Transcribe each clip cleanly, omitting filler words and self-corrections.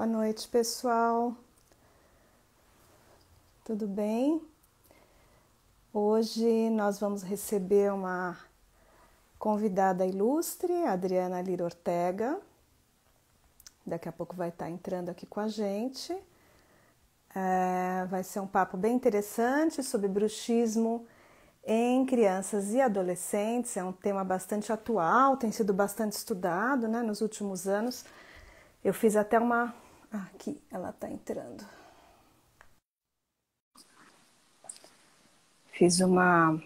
Boa noite, pessoal. Tudo bem? Hoje nós vamos receber uma convidada ilustre, Adriana Lira Ortega. Daqui a pouco vai estar entrando aqui com a gente. Vai ser um papo bem interessante sobre bruxismo em crianças e adolescentes. É um tema bastante atual, tem sido bastante estudado, né, nos últimos anos. Eu fiz até uma... Aqui, ela está entrando. Fiz uma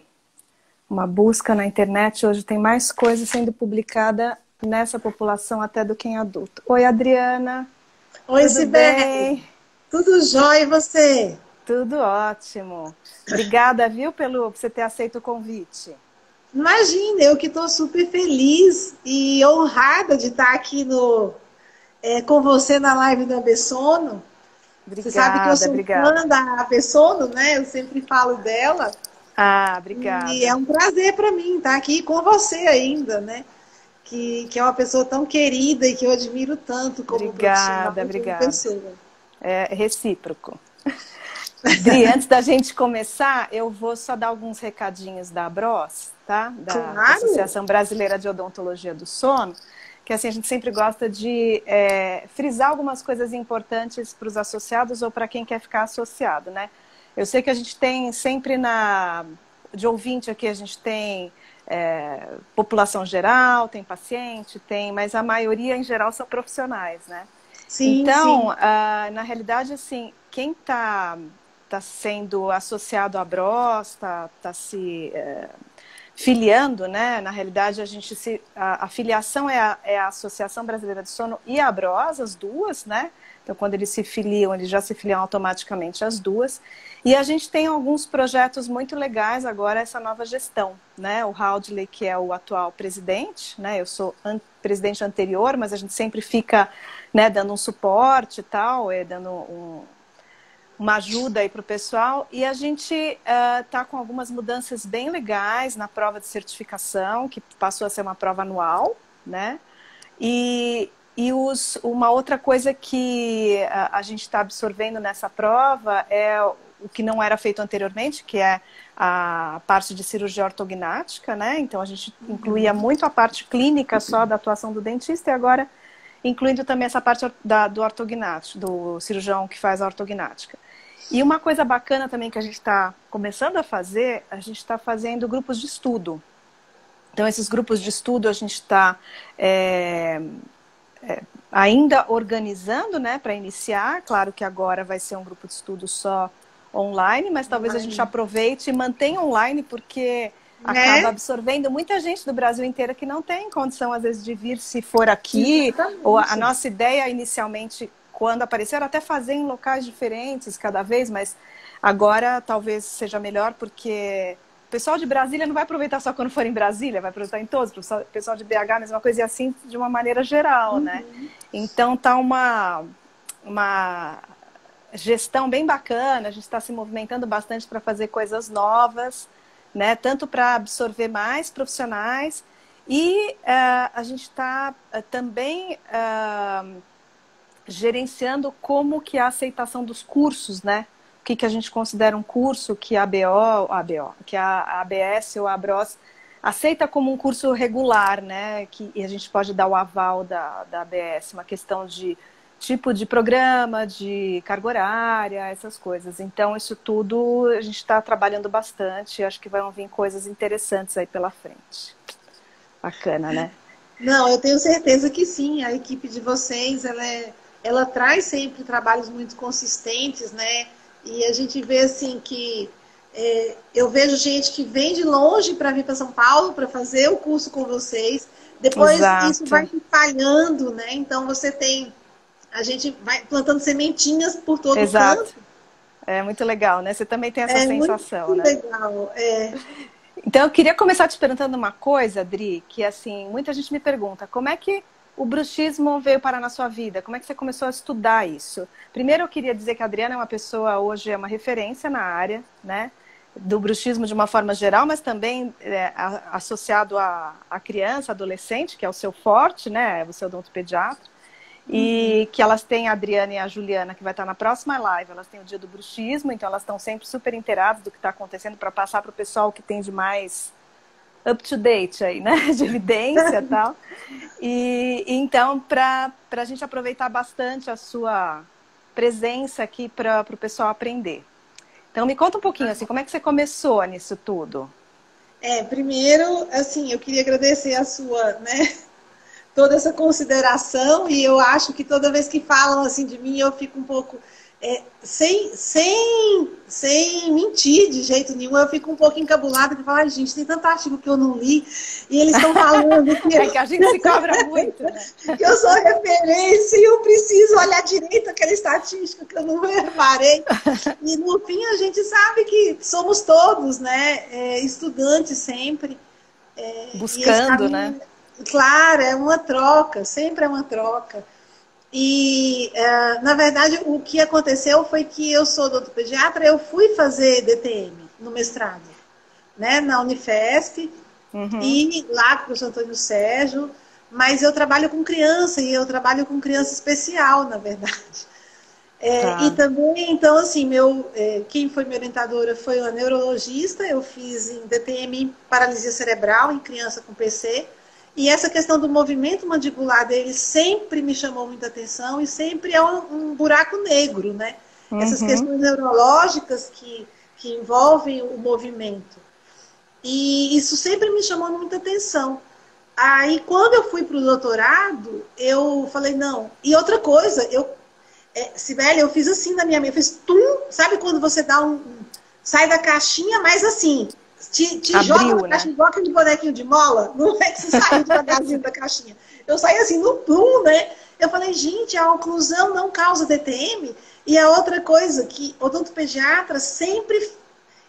busca na internet. Hoje tem mais coisa sendo publicada nessa população até do que em adulto. Oi, Adriana. Oi, Tudo Sibeli. bem? Tudo jóia e você? Tudo ótimo. Obrigada, viu, por você ter aceito o convite. Imagina, eu que estou super feliz e honrada de estar aqui com você na live da Abessono. Você sabe que eu Obrigada, sou obrigada. fã da Abessono, né? Eu sempre falo dela. E é Obrigada. um prazer para mim estar aqui com você ainda, né? Que é uma pessoa tão querida e que eu admiro tanto como profissional Obrigada, e como obrigada. pessoa. É recíproco. Dri, antes da gente começar, eu vou só dar alguns recadinhos da ABROS, tá? Da Claro! Associação Brasileira de Odontologia do Sono, que assim, a gente sempre gosta de frisar algumas coisas importantes para os associados ou para quem quer ficar associado, né? Eu sei que a gente tem sempre de ouvinte aqui, a gente tem população geral, tem paciente, mas a maioria em geral são profissionais, né? Sim, Então, sim. na realidade, assim, quem está sendo associado à BROS, está se filiando, né? Na realidade, a filiação é a Associação Brasileira de Sono e a BROS, as duas, né? Então, quando eles se filiam, eles já se filiam automaticamente as duas. E a gente tem alguns projetos muito legais agora, essa nova gestão, né? O Haldley, que é o atual presidente, né? Eu sou presidente anterior, mas a gente sempre fica, né, dando um suporte e tal, dando uma ajuda aí para o pessoal. E a gente está com algumas mudanças bem legais na prova de certificação, que passou a ser uma prova anual, né? Uma outra coisa que a gente está absorvendo nessa prova é o que não era feito anteriormente, que é a parte de cirurgia ortognática, né? Então a gente incluía muito a parte clínica só da atuação do dentista e agora incluindo também essa parte do ortognático, do cirurgião que faz a ortognática. E uma coisa bacana também que a gente está começando a fazer, a gente está fazendo grupos de estudo. Então esses grupos de estudo a gente está ainda organizando, né, para iniciar. Claro que agora vai ser um grupo de estudo só online, mas talvez a gente aproveite e mantenha online, porque acaba Né? absorvendo muita gente do Brasil inteiro que não tem condição, às vezes, de vir se for aqui. Ou a Exatamente. nossa ideia, inicialmente, quando aparecer, era até fazer em locais diferentes cada vez, mas agora talvez seja melhor, porque o pessoal de Brasília não vai aproveitar só quando for em Brasília, vai aproveitar em todos. O pessoal de BH, mesma coisa, e assim de uma maneira geral, né? Então tá uma gestão bem bacana, a gente está se movimentando bastante para fazer coisas novas, né? Tanto para absorver mais profissionais e a gente está também gerenciando como que é a aceitação dos cursos, né? O que a gente considera um curso que que a ABS ou a ABROS aceita como um curso regular, né? E a gente pode dar o aval da ABS, uma questão de tipo de programa, de carga horária, essas coisas. Então, isso tudo a gente está trabalhando bastante. Acho que vão vir coisas interessantes aí pela frente. Bacana, né? Não, eu tenho certeza que sim. A equipe de vocês, ela traz sempre trabalhos muito consistentes, né? E a gente vê assim que eu vejo gente que vem de longe para vir para São Paulo para fazer o curso com vocês. Depois isso vai Exato, se espalhando, né? Então a gente vai plantando sementinhas por todo o exato. canto. É muito legal, né? Você também tem essa É muito sensação, né? legal. Então, eu queria começar te perguntando uma coisa, Adri, que assim, muita gente me pergunta, como é que o bruxismo veio parar na sua vida? Como é que você começou a estudar isso? Primeiro, eu queria dizer que a Adriana é uma pessoa, hoje é uma referência na área, né? Do bruxismo de uma forma geral, mas também associado à criança, adolescente, que é o seu forte, né? Você é odontopediatra. E que elas têm a Adriana e a Juliana, que vai estar na próxima live, elas têm o dia do bruxismo, então elas estão sempre super inteiradas do que está acontecendo para passar para o pessoal que tem de mais up to date aí, né? De evidência e tal. E então, para a gente aproveitar bastante a sua presença aqui para o pessoal aprender. Então, me conta um pouquinho, assim, como é que você começou nisso tudo? Primeiro, assim, eu queria agradecer a sua, né, toda essa consideração, e eu acho que toda vez que falam assim de mim, eu fico um pouco, sem mentir de jeito nenhum, eu fico um pouco encabulada, que falo, ai, gente, tem tanto artigo que eu não li, e eles estão falando que... É que a gente se cobra muito, né? Que eu sou referência e eu preciso olhar direito aquela estatística que eu não reparei. E no fim a gente sabe que somos todos, né, estudantes sempre. Buscando, né? Claro, é uma troca, sempre é uma troca. E, na verdade, o que aconteceu foi que eu sou odontopediatra, eu fui fazer DTM no mestrado, né, na Unifesp, e lá com o professor Antônio Sérgio, mas eu trabalho com criança, e eu trabalho com criança especial, na verdade. E também, então, assim, quem foi minha orientadora foi uma neurologista, eu fiz em DTM em paralisia cerebral, em criança com PC, e essa questão do movimento mandibular dele sempre me chamou muita atenção e sempre é um buraco negro, né? Essas questões neurológicas que envolvem o movimento. E isso sempre me chamou muita atenção. Aí, quando eu fui para o doutorado, eu falei, não. E outra coisa, Sibeli, eu fiz assim na minha mente, eu fiz tum, sabe quando você dá sai da caixinha, mas assim, te joga na caixinha, igual aquele bonequinho de mola, não é que você saiu devagarzinho da caixinha. Eu saí assim no plum, né? Eu falei, gente, a oclusão não causa DTM. E a outra coisa, que o odontopediatra sempre,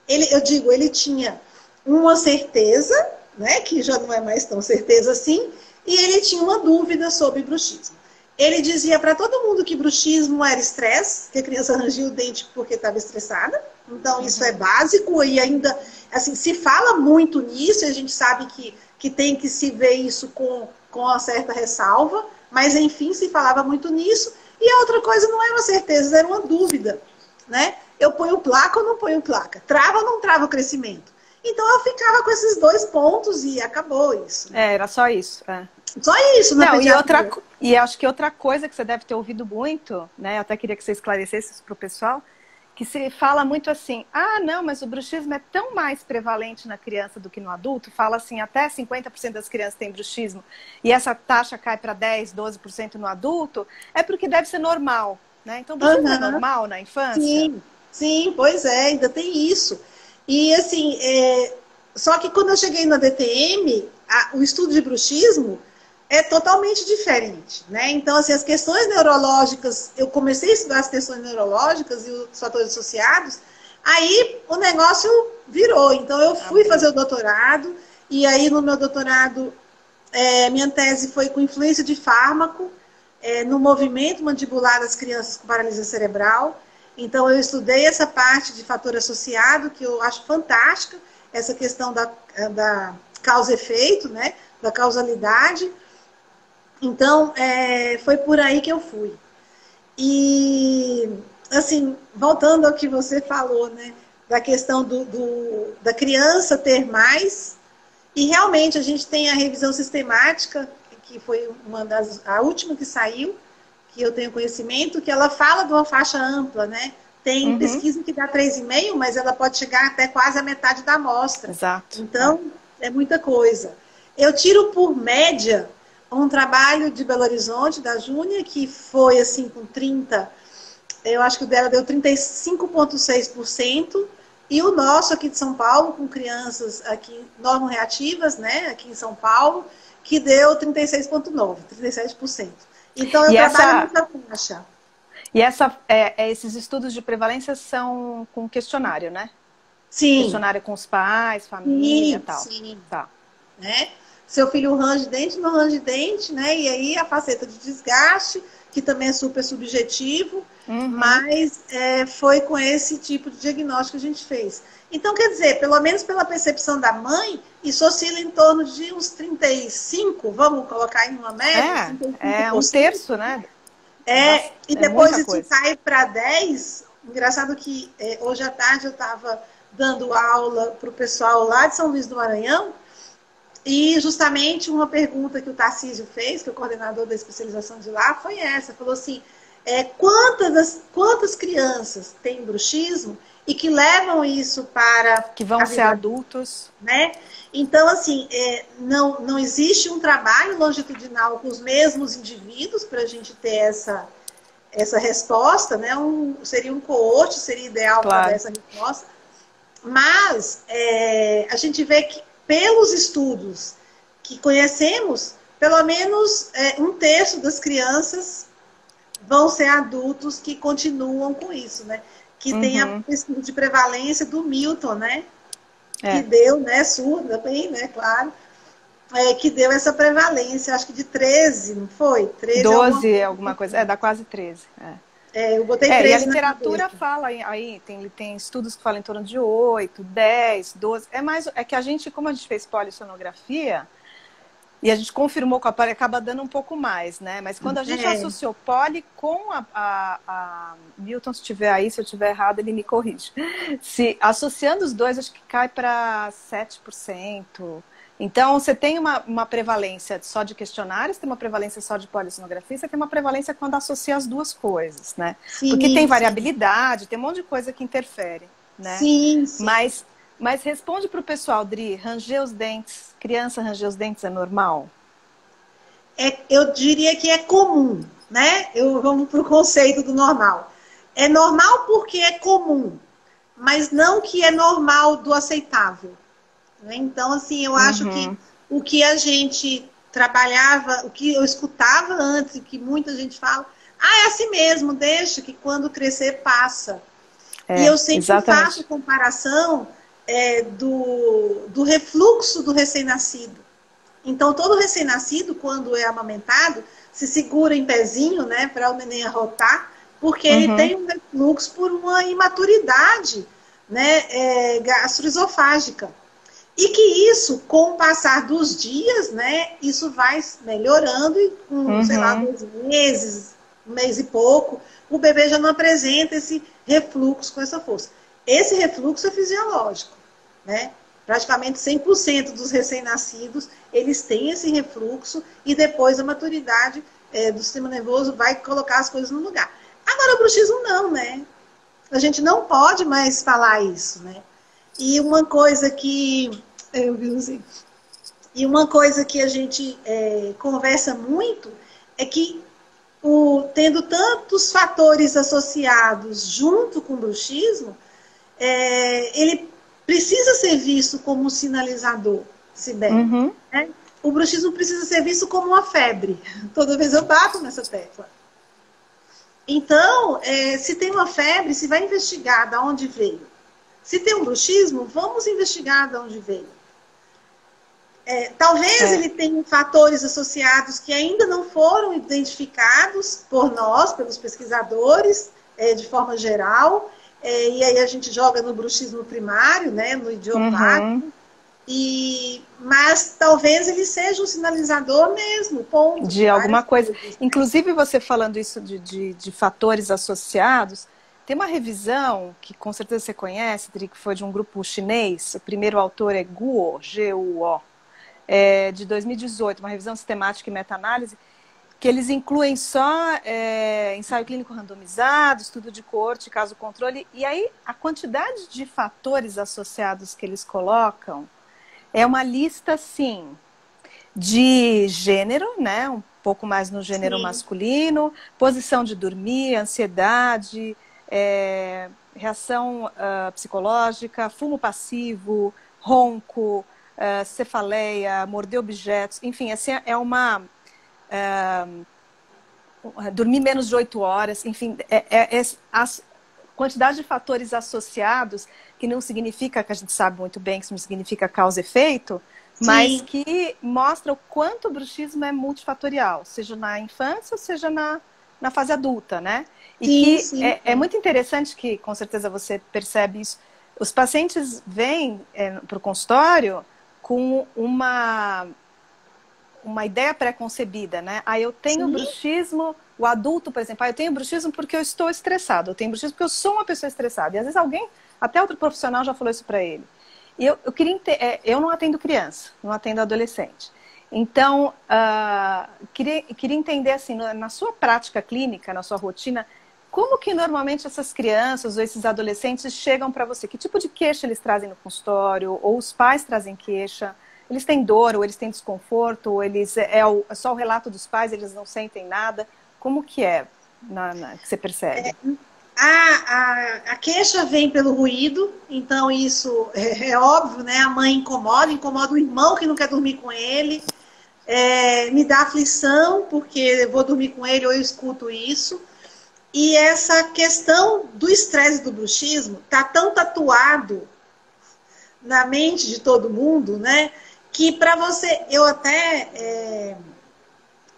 ele tinha uma certeza, né, que já não é mais tão certeza assim, e ele tinha uma dúvida sobre bruxismo. Ele dizia para todo mundo que bruxismo era estresse, que a criança rangia o dente porque estava estressada. Então, isso é básico e ainda, assim, se fala muito nisso, e a gente sabe que tem que se ver isso com uma certa ressalva, mas, enfim, se falava muito nisso. E a outra coisa não era uma certeza, era uma dúvida, né? Eu ponho placa ou não ponho placa? Trava ou não trava o crescimento? Então, eu ficava com esses dois pontos e acabou isso. Era só isso, Só isso, né? E acho que outra coisa que você deve ter ouvido muito, né? Eu até queria que você esclarecesse isso para o pessoal, que se fala muito assim, não, mas o bruxismo é tão mais prevalente na criança do que no adulto, fala assim, até 50% das crianças têm bruxismo, e essa taxa cai para 10%, 12% no adulto, é porque deve ser normal, né? Então, o bruxismo é normal na infância? Sim, pois é, ainda tem isso. E assim, só que quando eu cheguei na DTM, o estudo de bruxismo é totalmente diferente, né? Então, assim, as questões neurológicas, eu comecei a estudar as questões neurológicas e os fatores associados, aí o negócio virou. Então, eu fui fazer o doutorado, e aí no meu doutorado, minha tese foi com influência de fármaco no movimento mandibular das crianças com paralisia cerebral. Então, eu estudei essa parte de fator associado, que eu acho fantástica, essa questão da causa e efeito, né? Da causalidade. Então, foi por aí que eu fui. E, assim, voltando ao que você falou, né? Da questão da criança ter mais. E, realmente, a gente tem a revisão sistemática, que foi a última que saiu, que eu tenho conhecimento, que ela fala de uma faixa ampla, né? Tem pesquisa que dá 3,5, mas ela pode chegar até quase a metade da amostra. Exato. Então, é muita coisa. Eu tiro por média um trabalho de Belo Horizonte, da Júnia, que foi assim com 30, eu acho que o dela deu 35,6%, e o nosso aqui de São Paulo, com crianças aqui normoreativas, né, aqui em São Paulo, que deu 36,9%, 37%. Então, eu trabalho nessa faixa. E esses estudos de prevalência são com questionário, né? Sim. Questionário com os pais, família e tal. Sim. Tá. Né? Seu filho range dente, não range dente, né? E aí a faceta de desgaste, que também é super subjetivo, mas foi com esse tipo de diagnóstico que a gente fez. Então, quer dizer, pelo menos pela percepção da mãe, isso oscila em torno de uns 35, vamos colocar em uma média? Um terço, né? É, e É depois muita isso coisa. cai para 10. Engraçado que hoje à tarde eu estava dando aula para o pessoal lá de São Luís do Maranhão, e justamente uma pergunta que o Tarcísio fez, que é o coordenador da especialização de lá, foi essa. Falou assim, quantas crianças têm bruxismo e que levam isso para Que vão a ser vida adulta, adultos. né? Então, assim, não existe um trabalho longitudinal com os mesmos indivíduos para a gente ter essa resposta, né? Seria um coorte, seria ideal para dar Claro. essa resposta, mas a gente vê que pelos estudos que conhecemos, pelo menos um terço das crianças vão ser adultos que continuam com isso, né? Que tem a Uhum. pesquisa de prevalência do Milton, né? Que É. deu, né? Surda também, né? Claro. Que deu essa prevalência, acho que de 13, não foi? 13 alguma 12 coisa. alguma coisa. É, dá quase 13. É. Eu botei E a 13 na literatura cabeça. fala aí, tem estudos que falam em torno de 8, 10, 12. É que a gente, como a gente fez polissonografia, e a gente confirmou com a poli, acaba dando um pouco mais, né? Mas quando a gente É, associou poli com a Milton, se estiver aí, se eu estiver errado, ele me corrige. Se associando os dois, acho que cai para 7%. Então, você tem uma prevalência só de questionários, tem uma prevalência só de polissonografia, você tem uma prevalência quando associa as duas coisas, né? Porque tem sim, sim. variabilidade, tem um monte de coisa que interfere, né? Sim, sim. Mas, mas responde para o pessoal, Dri, ranger os dentes, criança ranger os dentes é normal? Eu diria que é comum, né? Vamos para o conceito do normal. É normal porque é comum, mas não que é normal do aceitável, né? Então, assim, eu acho que Uhum. o que a gente trabalhava, o que eu escutava antes, o que muita gente fala, é assim mesmo, deixa que quando crescer passa. E eu sempre faço Exatamente. comparação do refluxo do recém-nascido. Então, todo recém-nascido, quando é amamentado, se segura em pezinho, né, para o neném arrotar, porque ele Uhum. tem um refluxo por uma imaturidade, né, gastroesofágica. E que isso, com o passar dos dias, né, isso vai melhorando e com, sei lá, Uhum. 2 meses, 1 mês e pouco, o bebê já não apresenta esse refluxo com essa força. Esse refluxo é fisiológico, né? Praticamente 100% dos recém-nascidos, eles têm esse refluxo e depois a maturidade do sistema nervoso vai colocar as coisas no lugar. Agora, o bruxismo não, né? A gente não pode mais falar isso, né? E uma coisa que eu vi assim, e uma coisa que a gente conversa muito é que tendo tantos fatores associados junto com o bruxismo, ele precisa ser visto como um sinalizador, Sibeli, Uhum. né? O bruxismo precisa ser visto como uma febre. Toda vez eu bato nessa tecla. Então, se tem uma febre, se vai investigar de onde veio. Se tem um bruxismo, vamos investigar de onde veio. Talvez É. ele tenha fatores associados que ainda não foram identificados por nós, pelos pesquisadores, de forma geral, e aí a gente joga no bruxismo primário, né, no Uhum. idiopático, mas talvez ele seja um sinalizador mesmo, ponto, de De várias alguma coisa. coisas. Né? Inclusive, você falando isso de fatores associados, tem uma revisão que com certeza você conhece, Dri, que foi de um grupo chinês. O primeiro autor é Guo, G-U-O, de 2018, uma revisão sistemática e meta-análise, que eles incluem só ensaio clínico randomizado, estudo de coorte, caso controle, e aí a quantidade de fatores associados que eles colocam é uma lista, sim, de gênero, né? Um pouco mais no gênero Sim, masculino, posição de dormir, ansiedade, reação psicológica, fumo passivo, ronco, cefaleia, morder objetos, enfim, assim, dormir menos de 8 horas, enfim, a quantidade de fatores associados, que não significa, que a gente sabe muito bem que isso não significa causa e efeito, mas sim, que mostra o quanto o bruxismo é multifatorial, seja na infância, seja na fase adulta, né? E sim, que sim. é muito interessante que, com certeza você percebe isso, os pacientes vêm para o consultório com uma ideia pré-concebida, né? Ah, eu tenho bruxismo, o adulto, por exemplo, eu tenho bruxismo porque eu estou estressado, eu tenho bruxismo porque eu sou uma pessoa estressada. E às vezes alguém, até outro profissional já falou isso para ele. E eu queria eu não atendo criança, não atendo adolescente. Então, queria entender, assim, na sua prática clínica, na sua rotina, como que normalmente essas crianças ou esses adolescentes chegam para você? Que tipo de queixa eles trazem no consultório? Ou os pais trazem queixa? Eles têm dor, ou eles têm desconforto, ou eles é só o relato dos pais, eles não sentem nada? Como que é que você percebe? A queixa vem pelo ruído, então isso é óbvio, né? A mãe incomoda o irmão que não quer dormir com ele, me dá aflição porque eu vou dormir com ele ou eu escuto isso. E essa questão do estresse do bruxismo está tão tatuado na mente de todo mundo, né? Que para você, eu até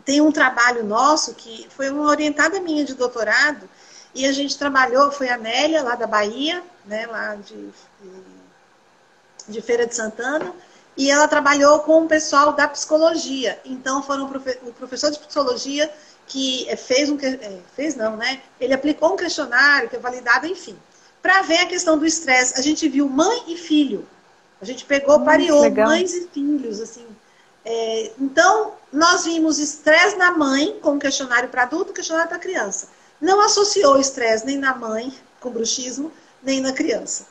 tem um trabalho nosso que foi uma orientada minha de doutorado, e a gente trabalhou, foi a Nélia, lá da Bahia, né, lá de Feira de Santana, e ela trabalhou com o pessoal da psicologia. Então, o professor de psicologia que ele aplicou um questionário que é validado, enfim, para ver a questão do estresse. A gente viu mãe e filho. A gente pegou, pareou mães e filhos, assim. Então, nós vimos estresse na mãe com questionário para adulto, questionário para criança. Não associou estresse nem na mãe com bruxismo, nem na criança.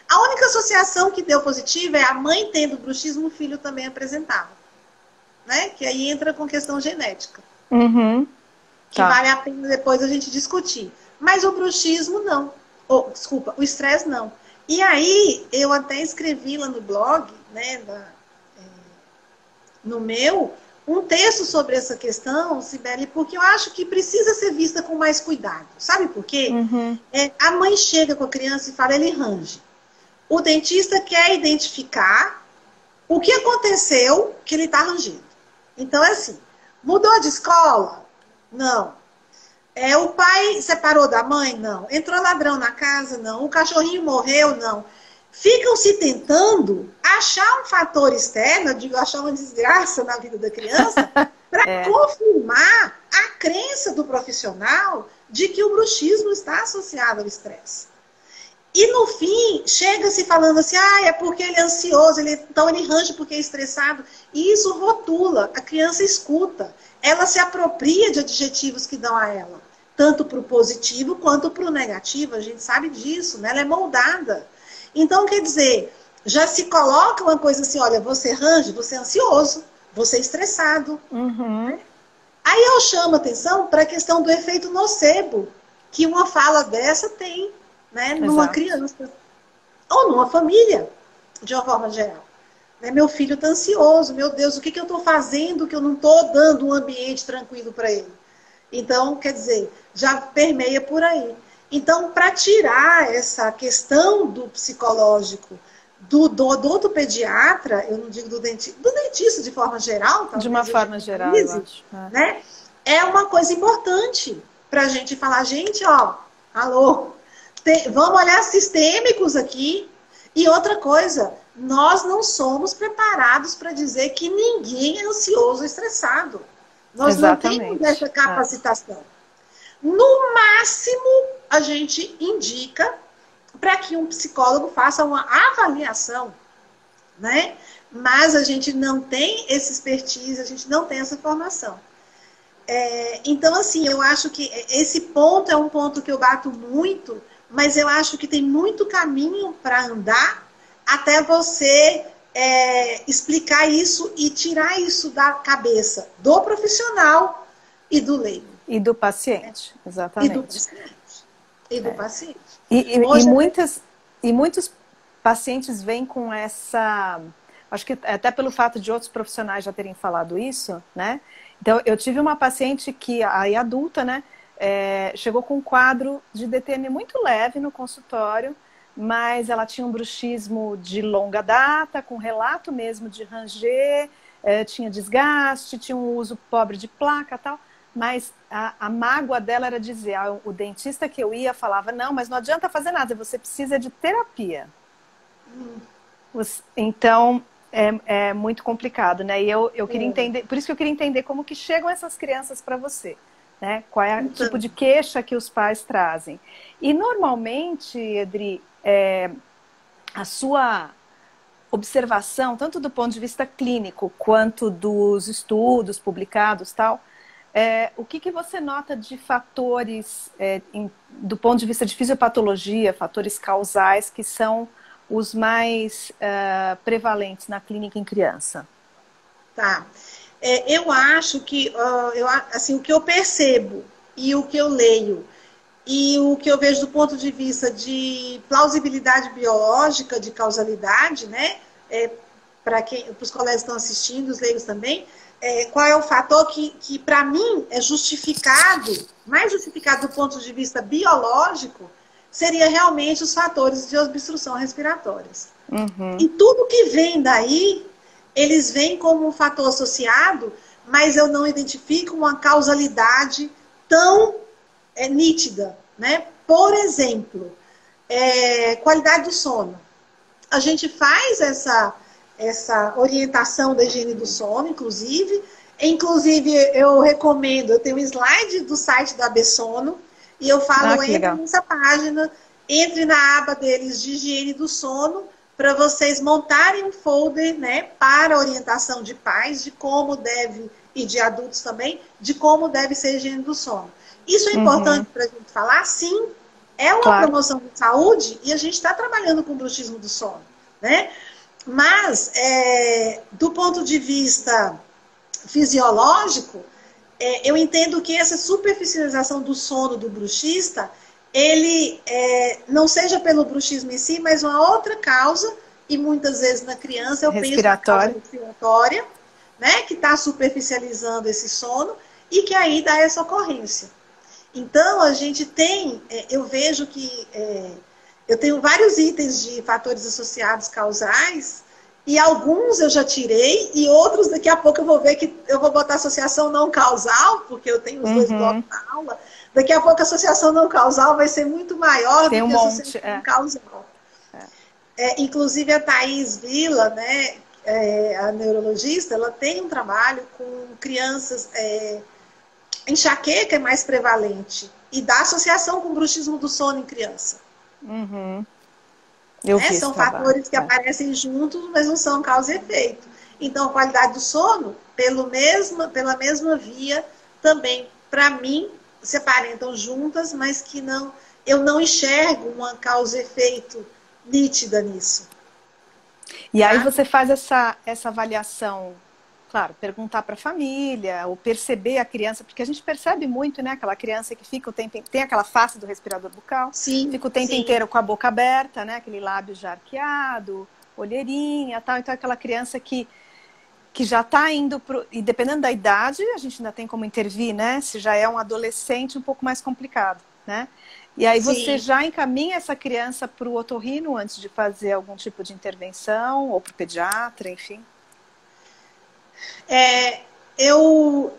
A única associação que deu positiva é a mãe tendo bruxismo, o filho também apresentava. Né? Que aí entra com questão genética. Uhum. Que vale a pena depois a gente discutir. Mas o bruxismo não. Desculpa, o estresse não. E aí, eu até escrevi lá no blog, né, no meu, um texto sobre essa questão, Cibele, porque eu acho que precisa ser vista com mais cuidado. Sabe por quê? Uhum. A mãe chega com a criança e fala, ele range. O dentista quer identificar o que aconteceu que ele está rangindo. Então, é assim, mudou de escola? Não. O pai separou da mãe? Não. Entrou ladrão na casa? Não. O cachorrinho morreu? Não. Ficam se tentando achar um fator externo, eu digo, achar uma desgraça na vida da criança, para confirmar a crença do profissional de que o bruxismo está associado ao estresse. E no fim, chega-se falando assim, é porque ele é ansioso, então ele range porque é estressado. E isso rotula, a criança escuta. Ela se apropria de adjetivos que dão a ela, tanto para o positivo quanto para o negativo, a gente sabe disso, né? Ela é moldada. Então, quer dizer, já se coloca uma coisa assim, olha, você range, você é ansioso, você é estressado. Uhum. Aí eu chamo a atenção para a questão do efeito nocebo, que uma fala dessa tem, né, numa criança, ou numa família, de uma forma geral. Meu filho está ansioso, meu Deus, o que eu estou fazendo que eu não estou dando um ambiente tranquilo para ele? Então, quer dizer, já permeia por aí. Então, para tirar essa questão do psicológico do odontopediatra, eu não digo do dentista de forma geral, de uma forma geral, eu acho. Né? É uma coisa importante para a gente falar, gente, alô, vamos olhar sistêmicos aqui. E outra coisa, nós não somos preparados para dizer que ninguém é ansioso ou estressado. Nós não temos essa capacitação. No máximo, a gente indica para que um psicólogo faça uma avaliação, né? Mas a gente não tem esse expertise, a gente não tem essa formação. Então, assim, eu acho que esse ponto é um ponto que eu bato muito, mas eu acho que tem muito caminho para andar até você explicar isso e tirar isso da cabeça do profissional e do leigo. E do paciente, exatamente. E do paciente. E muitos pacientes vêm com essa... Acho que até pelo fato de outros profissionais já terem falado isso, né? Então, eu tive uma paciente que, aí adulta, né? Chegou com um quadro de DTM muito leve no consultório, mas ela tinha um bruxismo de longa data, com relato mesmo de ranger, tinha desgaste, tinha um uso pobre de placa e tal. Mas a mágoa dela era dizer, o dentista que eu ia falava, não, mas não adianta fazer nada, você precisa de terapia. Então, É muito complicado, né? E eu queria entender, por isso que eu queria entender como que chegam essas crianças para você, né? Qual é o tipo de queixa que os pais trazem. E normalmente, Edri, a sua observação, tanto do ponto de vista clínico quanto dos estudos publicados, tal, o que você nota de fatores, do ponto de vista de fisiopatologia, fatores causais, que são os mais prevalentes na clínica em criança? Tá. Eu acho que, assim, o que eu percebo e o que eu leio e o que eu vejo do ponto de vista de plausibilidade biológica, de causalidade, né? Para os colegas que estão assistindo, os leigos também, qual é o fator que para mim, é justificado, mais justificado do ponto de vista biológico, seria realmente os fatores de obstrução respiratórias. Uhum. E tudo que vem daí, eles vêm como um fator associado, mas eu não identifico uma causalidade tão nítida, né? Por exemplo, qualidade do sono. A gente faz essa orientação da higiene do sono, inclusive. Inclusive, eu recomendo, eu tenho um slide do site da Abessono, e eu falo, entre nessa página, entre na aba deles de higiene do sono, para vocês montarem um folder, né, para orientação de pais, de como deve, e de adultos também, de como deve ser a higiene do sono. Isso é importante para a gente falar? Sim, é uma promoção de saúde e a gente está trabalhando com o bruxismo do sono, né? Mas, do ponto de vista fisiológico, eu entendo que essa superficialização do sono do bruxista, ele não seja pelo bruxismo em si, mas uma outra causa, e muitas vezes na criança eu penso na causa respiratória, né, que está superficializando esse sono e que aí dá essa ocorrência. Então, a gente tem, eu vejo que eu tenho vários itens de fatores associados causais, e alguns eu já tirei, e outros daqui a pouco eu vou ver que eu vou botar associação não causal, porque eu tenho os dois blocos na aula. Daqui a pouco a associação não causal vai ser muito maior do que a associação causal. Inclusive a Thaís Vila, né, a neurologista, ela tem um trabalho com crianças, enxaqueca é mais prevalente, e dá associação com bruxismo do sono em criança. São fatores que aparecem juntos, mas não são causa e efeito. Então, a qualidade do sono, pela mesma via, também, para mim, se aparentam juntas, mas que eu não enxergo uma causa e efeito nítida nisso. E aí você faz essa avaliação, claro, perguntar para a família, ou perceber a criança, porque a gente percebe muito, né, aquela criança que fica o tempo, tem aquela face do respirador bucal, fica o tempo inteiro com a boca aberta, né, aquele lábio já arqueado, olheirinha, tal. Então aquela criança que já está indo e dependendo da idade, a gente ainda tem como intervir, né? Se já é um adolescente, um pouco mais complicado, né? E aí você já encaminha essa criança para o otorrino antes de fazer algum tipo de intervenção, ou para o pediatra, enfim? Eu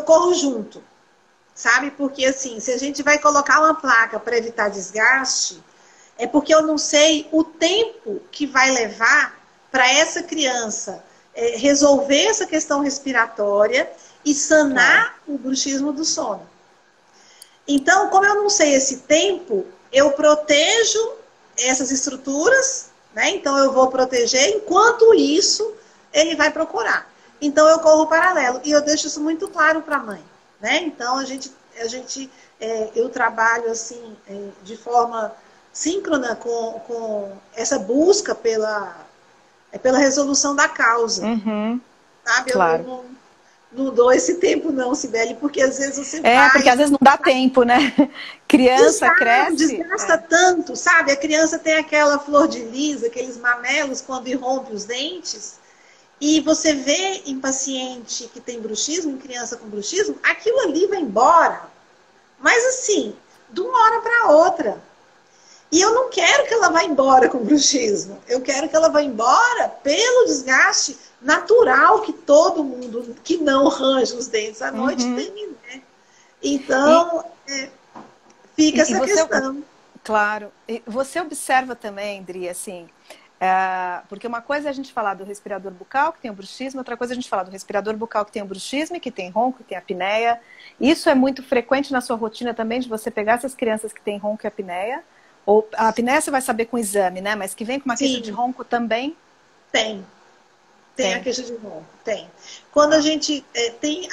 corro junto, sabe? Porque assim, se a gente vai colocar uma placa para evitar desgaste, é porque eu não sei o tempo que vai levar para essa criança resolver essa questão respiratória e sanar o bruxismo do sono. Então, como eu não sei esse tempo, eu protejo essas estruturas, né? Então eu vou proteger, enquanto isso ele vai procurar. Então eu corro paralelo e eu deixo isso muito claro para a mãe, né? Então eu trabalho assim de forma síncrona com essa busca pela resolução da causa, sabe? Claro. Eu não dou esse tempo não, Cibele, porque às vezes você vai... porque às vezes não dá tempo, né? Criança cresce... Desgasta tanto, sabe? A criança tem aquela flor de lis, aqueles mamelos quando irrompe os dentes, e você vê em paciente que tem bruxismo, em criança com bruxismo, aquilo ali vai embora. Mas assim, de uma hora para outra. E eu não quero que ela vá embora com bruxismo. Eu quero que ela vá embora pelo desgaste natural que todo mundo que não arranja os dentes à noite tem, né? Então, fica essa questão. Claro. E você observa também, Dri, assim, Porque uma coisa é a gente falar do respirador bucal, que tem o bruxismo, outra coisa é a gente falar do respirador bucal, que tem o bruxismo, que tem ronco, que tem apneia. Isso é muito frequente na sua rotina também, de você pegar essas crianças que têm ronco e apneia. Ou a apneia você vai saber com o exame, né? Mas que vem com uma queixa de ronco também? Tem a queixa de ronco, tem. Quando a gente tem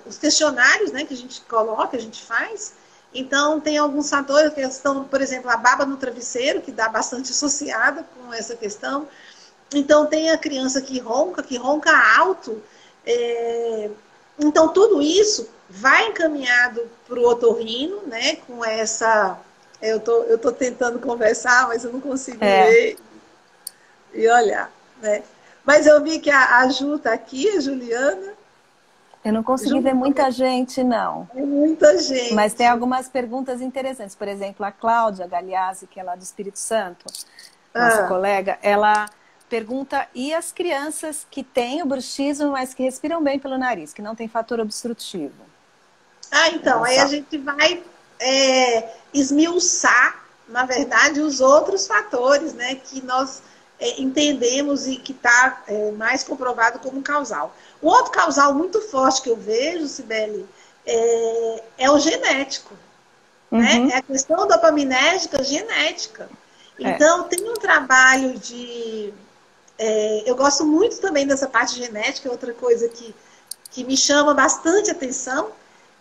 os questionários, né, que a gente coloca, a gente faz, então tem alguns fatores, que estão, por exemplo, a baba no travesseiro, que dá bastante associada com essa questão. Então tem a criança que ronca alto. Então tudo isso vai encaminhado para o otorrino, né, com essa... Eu tô tentando conversar, mas eu não consigo ver e olhar, né? Mas eu vi que a Ju está aqui, a Juliana. Eu não consegui ver muita gente, não. É muita gente. Mas tem algumas perguntas interessantes. Por exemplo, a Cláudia Galeazzi, que é lá do Espírito Santo, nossa colega, ela pergunta, e as crianças que têm o bruxismo, mas que respiram bem pelo nariz, que não tem fator obstrutivo? Então, aí a gente vai esmiuçar, na verdade, os outros fatores, né, que nós entendemos e que está mais comprovado como causal. O outro causal muito forte que eu vejo, Cibele, é o genético. Né? É a questão dopaminérgica genética. Então, tem um trabalho de... eu gosto muito também dessa parte genética, é outra coisa que me chama bastante atenção.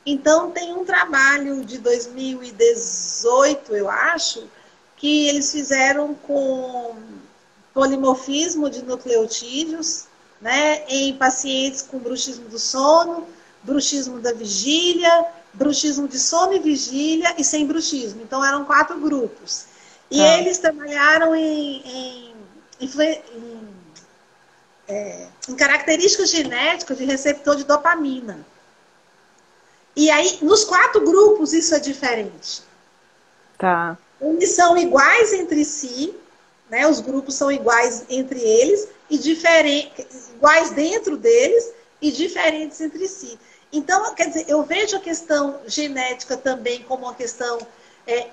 Então, tem um trabalho de 2018, eu acho, que eles fizeram com polimorfismo de nucleotídeos, né, em pacientes com bruxismo do sono, bruxismo da vigília, bruxismo de sono e vigília e sem bruxismo. Então, eram 4 grupos. E eles trabalharam em características genéticas de receptor de dopamina. E aí, nos 4 grupos, isso é diferente. Tá. Eles são iguais entre si, né? Os grupos são iguais entre eles, e iguais dentro deles e diferentes entre si. Então, quer dizer, eu vejo a questão genética também como uma questão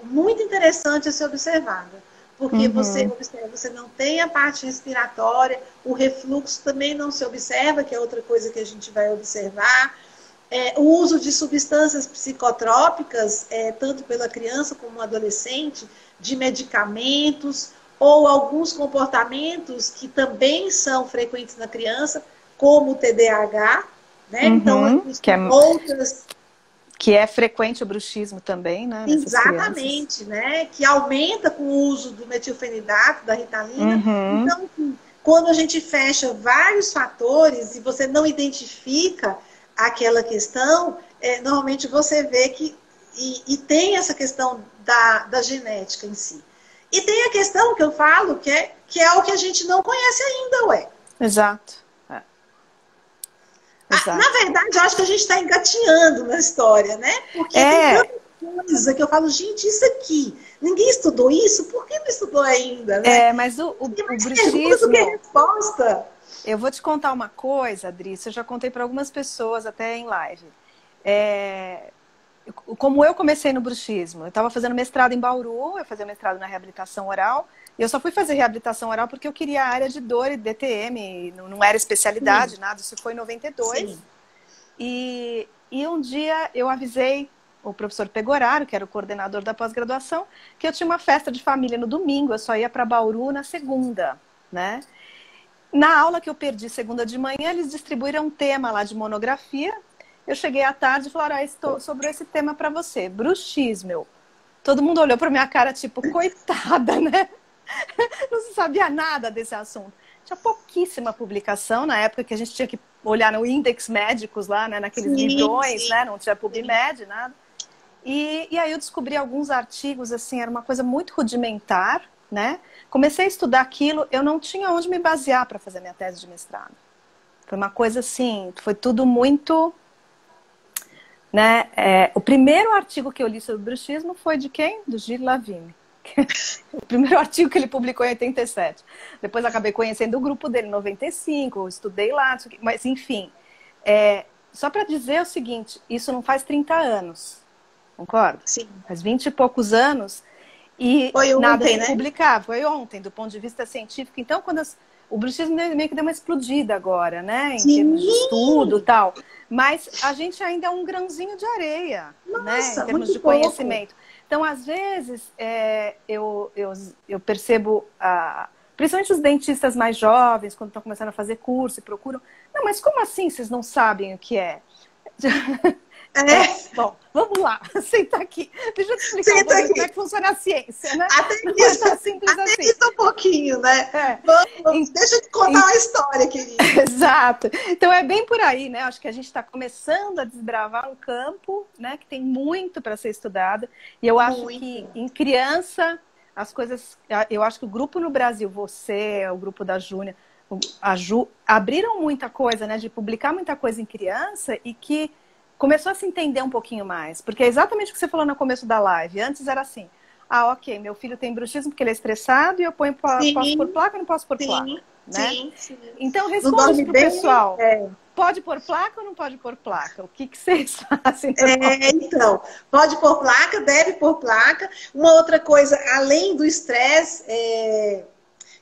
muito interessante a ser observada. Porque você observa, você não tem a parte respiratória, o refluxo também não se observa, que é outra coisa que a gente vai observar. O uso de substâncias psicotrópicas, tanto pela criança como no adolescente, de medicamentos, ou alguns comportamentos que também são frequentes na criança, como o TDAH, né? Então, outras... Que é frequente o bruxismo também, né? Exatamente, né? Que aumenta com o uso do metilfenidato, da Ritalina. Então, quando a gente fecha vários fatores e você não identifica aquela questão, normalmente você vê que... E tem essa questão da genética em si. E tem a questão que eu falo, que é o que a gente não conhece ainda, ué. Exato. Na verdade, eu acho que a gente está engatinhando na história, né? Porque tem tanta coisa que eu falo, gente, isso aqui, ninguém estudou isso? Por que não estudou ainda? Né? Mas o bruxismo... do que resposta. Eu vou te contar uma coisa, Adri, eu já contei para algumas pessoas, até em live. Como eu comecei no bruxismo, eu estava fazendo mestrado em Bauru, eu fazia mestrado na reabilitação oral, e eu só fui fazer reabilitação oral porque eu queria a área de dor e DTM, não era especialidade, nada, isso foi em 92. E um dia eu avisei o professor Pegoraro, que era o coordenador da pós-graduação, que eu tinha uma festa de família no domingo, eu só ia para Bauru na segunda, né? Na aula que eu perdi segunda de manhã, eles distribuíram um tema lá de monografia. Eu cheguei à tarde e falaram, sobrou esse tema para você, bruxismo. Todo mundo olhou para minha cara, tipo, coitada, né? Não se sabia nada desse assunto. Tinha pouquíssima publicação na época que a gente tinha que olhar no Index Médicos lá, né? Naqueles livrões, né? Não tinha PubMed, nada. E aí eu descobri alguns artigos, assim, era uma coisa muito rudimentar, né? Comecei a estudar aquilo, eu não tinha onde me basear para fazer minha tese de mestrado. Foi uma coisa assim, foi tudo muito... Né? O primeiro artigo que eu li sobre bruxismo foi de quem? Do Gilles Lavigne. O primeiro artigo que ele publicou em 87. Depois acabei conhecendo o grupo dele em 95, estudei lá, mas enfim. Só para dizer o seguinte, isso não faz 30 anos, concorda? Sim. Faz 20 e poucos anos. E Foi nada ontem, se né? publicar, foi ontem, do ponto de vista científico. Então, o bruxismo meio que deu uma explodida agora, né? Em Sim! termos de estudo e tal. Mas a gente ainda é um grãozinho de areia, né? Em Nossa, termos muito de pouco. conhecimento. Então, às vezes, eu percebo, principalmente os dentistas mais jovens, quando estão começando a fazer curso e procuram. Não, mas como assim vocês não sabem o que é? É, Bom, vamos lá, senta aqui. Deixa eu te explicar um senta pouquinho como é aqui. que funciona a ciência, né? Não é Aterriza, tão simples assim. aterriza um pouquinho, né? É. Vamos, deixa eu te contar uma história, querida. Exato. Então é bem por aí, né? Acho que a gente está começando a desbravar um campo, né, que tem muito para ser estudado. E eu acho que Muito. em criança as coisas, eu acho que o grupo no Brasil, você, o grupo da Júnia, a Ju, abriram muita coisa, né, de publicar muita coisa em criança e que começou a se entender um pouquinho mais. Porque é exatamente o que você falou no começo da live. Antes era assim: ah, ok, meu filho tem bruxismo porque ele é estressado e eu ponho, posso pôr Sim, placa ou não posso pôr sim, placa, né? sim, sim. Então, Não responde dorme para o bem? pessoal. É. Pode pôr placa ou não pode pôr placa? O que vocês fazem normalmente? Então, pode pôr placa, deve pôr placa. Uma outra coisa, além do estresse,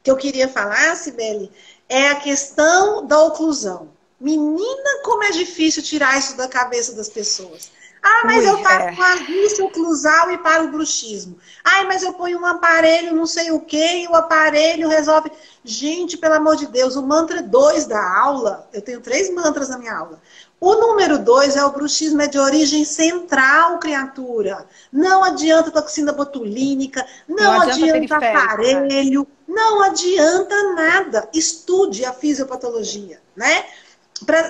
que eu queria falar, Cibele, é a questão da oclusão. Menina, como é difícil tirar isso da cabeça das pessoas. Ah, mas Ui, eu faço um ajuste oclusal e para o bruxismo. Ai, mas eu ponho um aparelho, não sei o quê, e o aparelho resolve. Gente, pelo amor de Deus, o mantra 2 da aula, eu tenho 3 mantras na minha aula. O número 2 é o bruxismo, é de origem central, criatura. Não adianta toxina botulínica, não não adianta adianta periférico. aparelho, não adianta nada. Estude a fisiopatologia, né?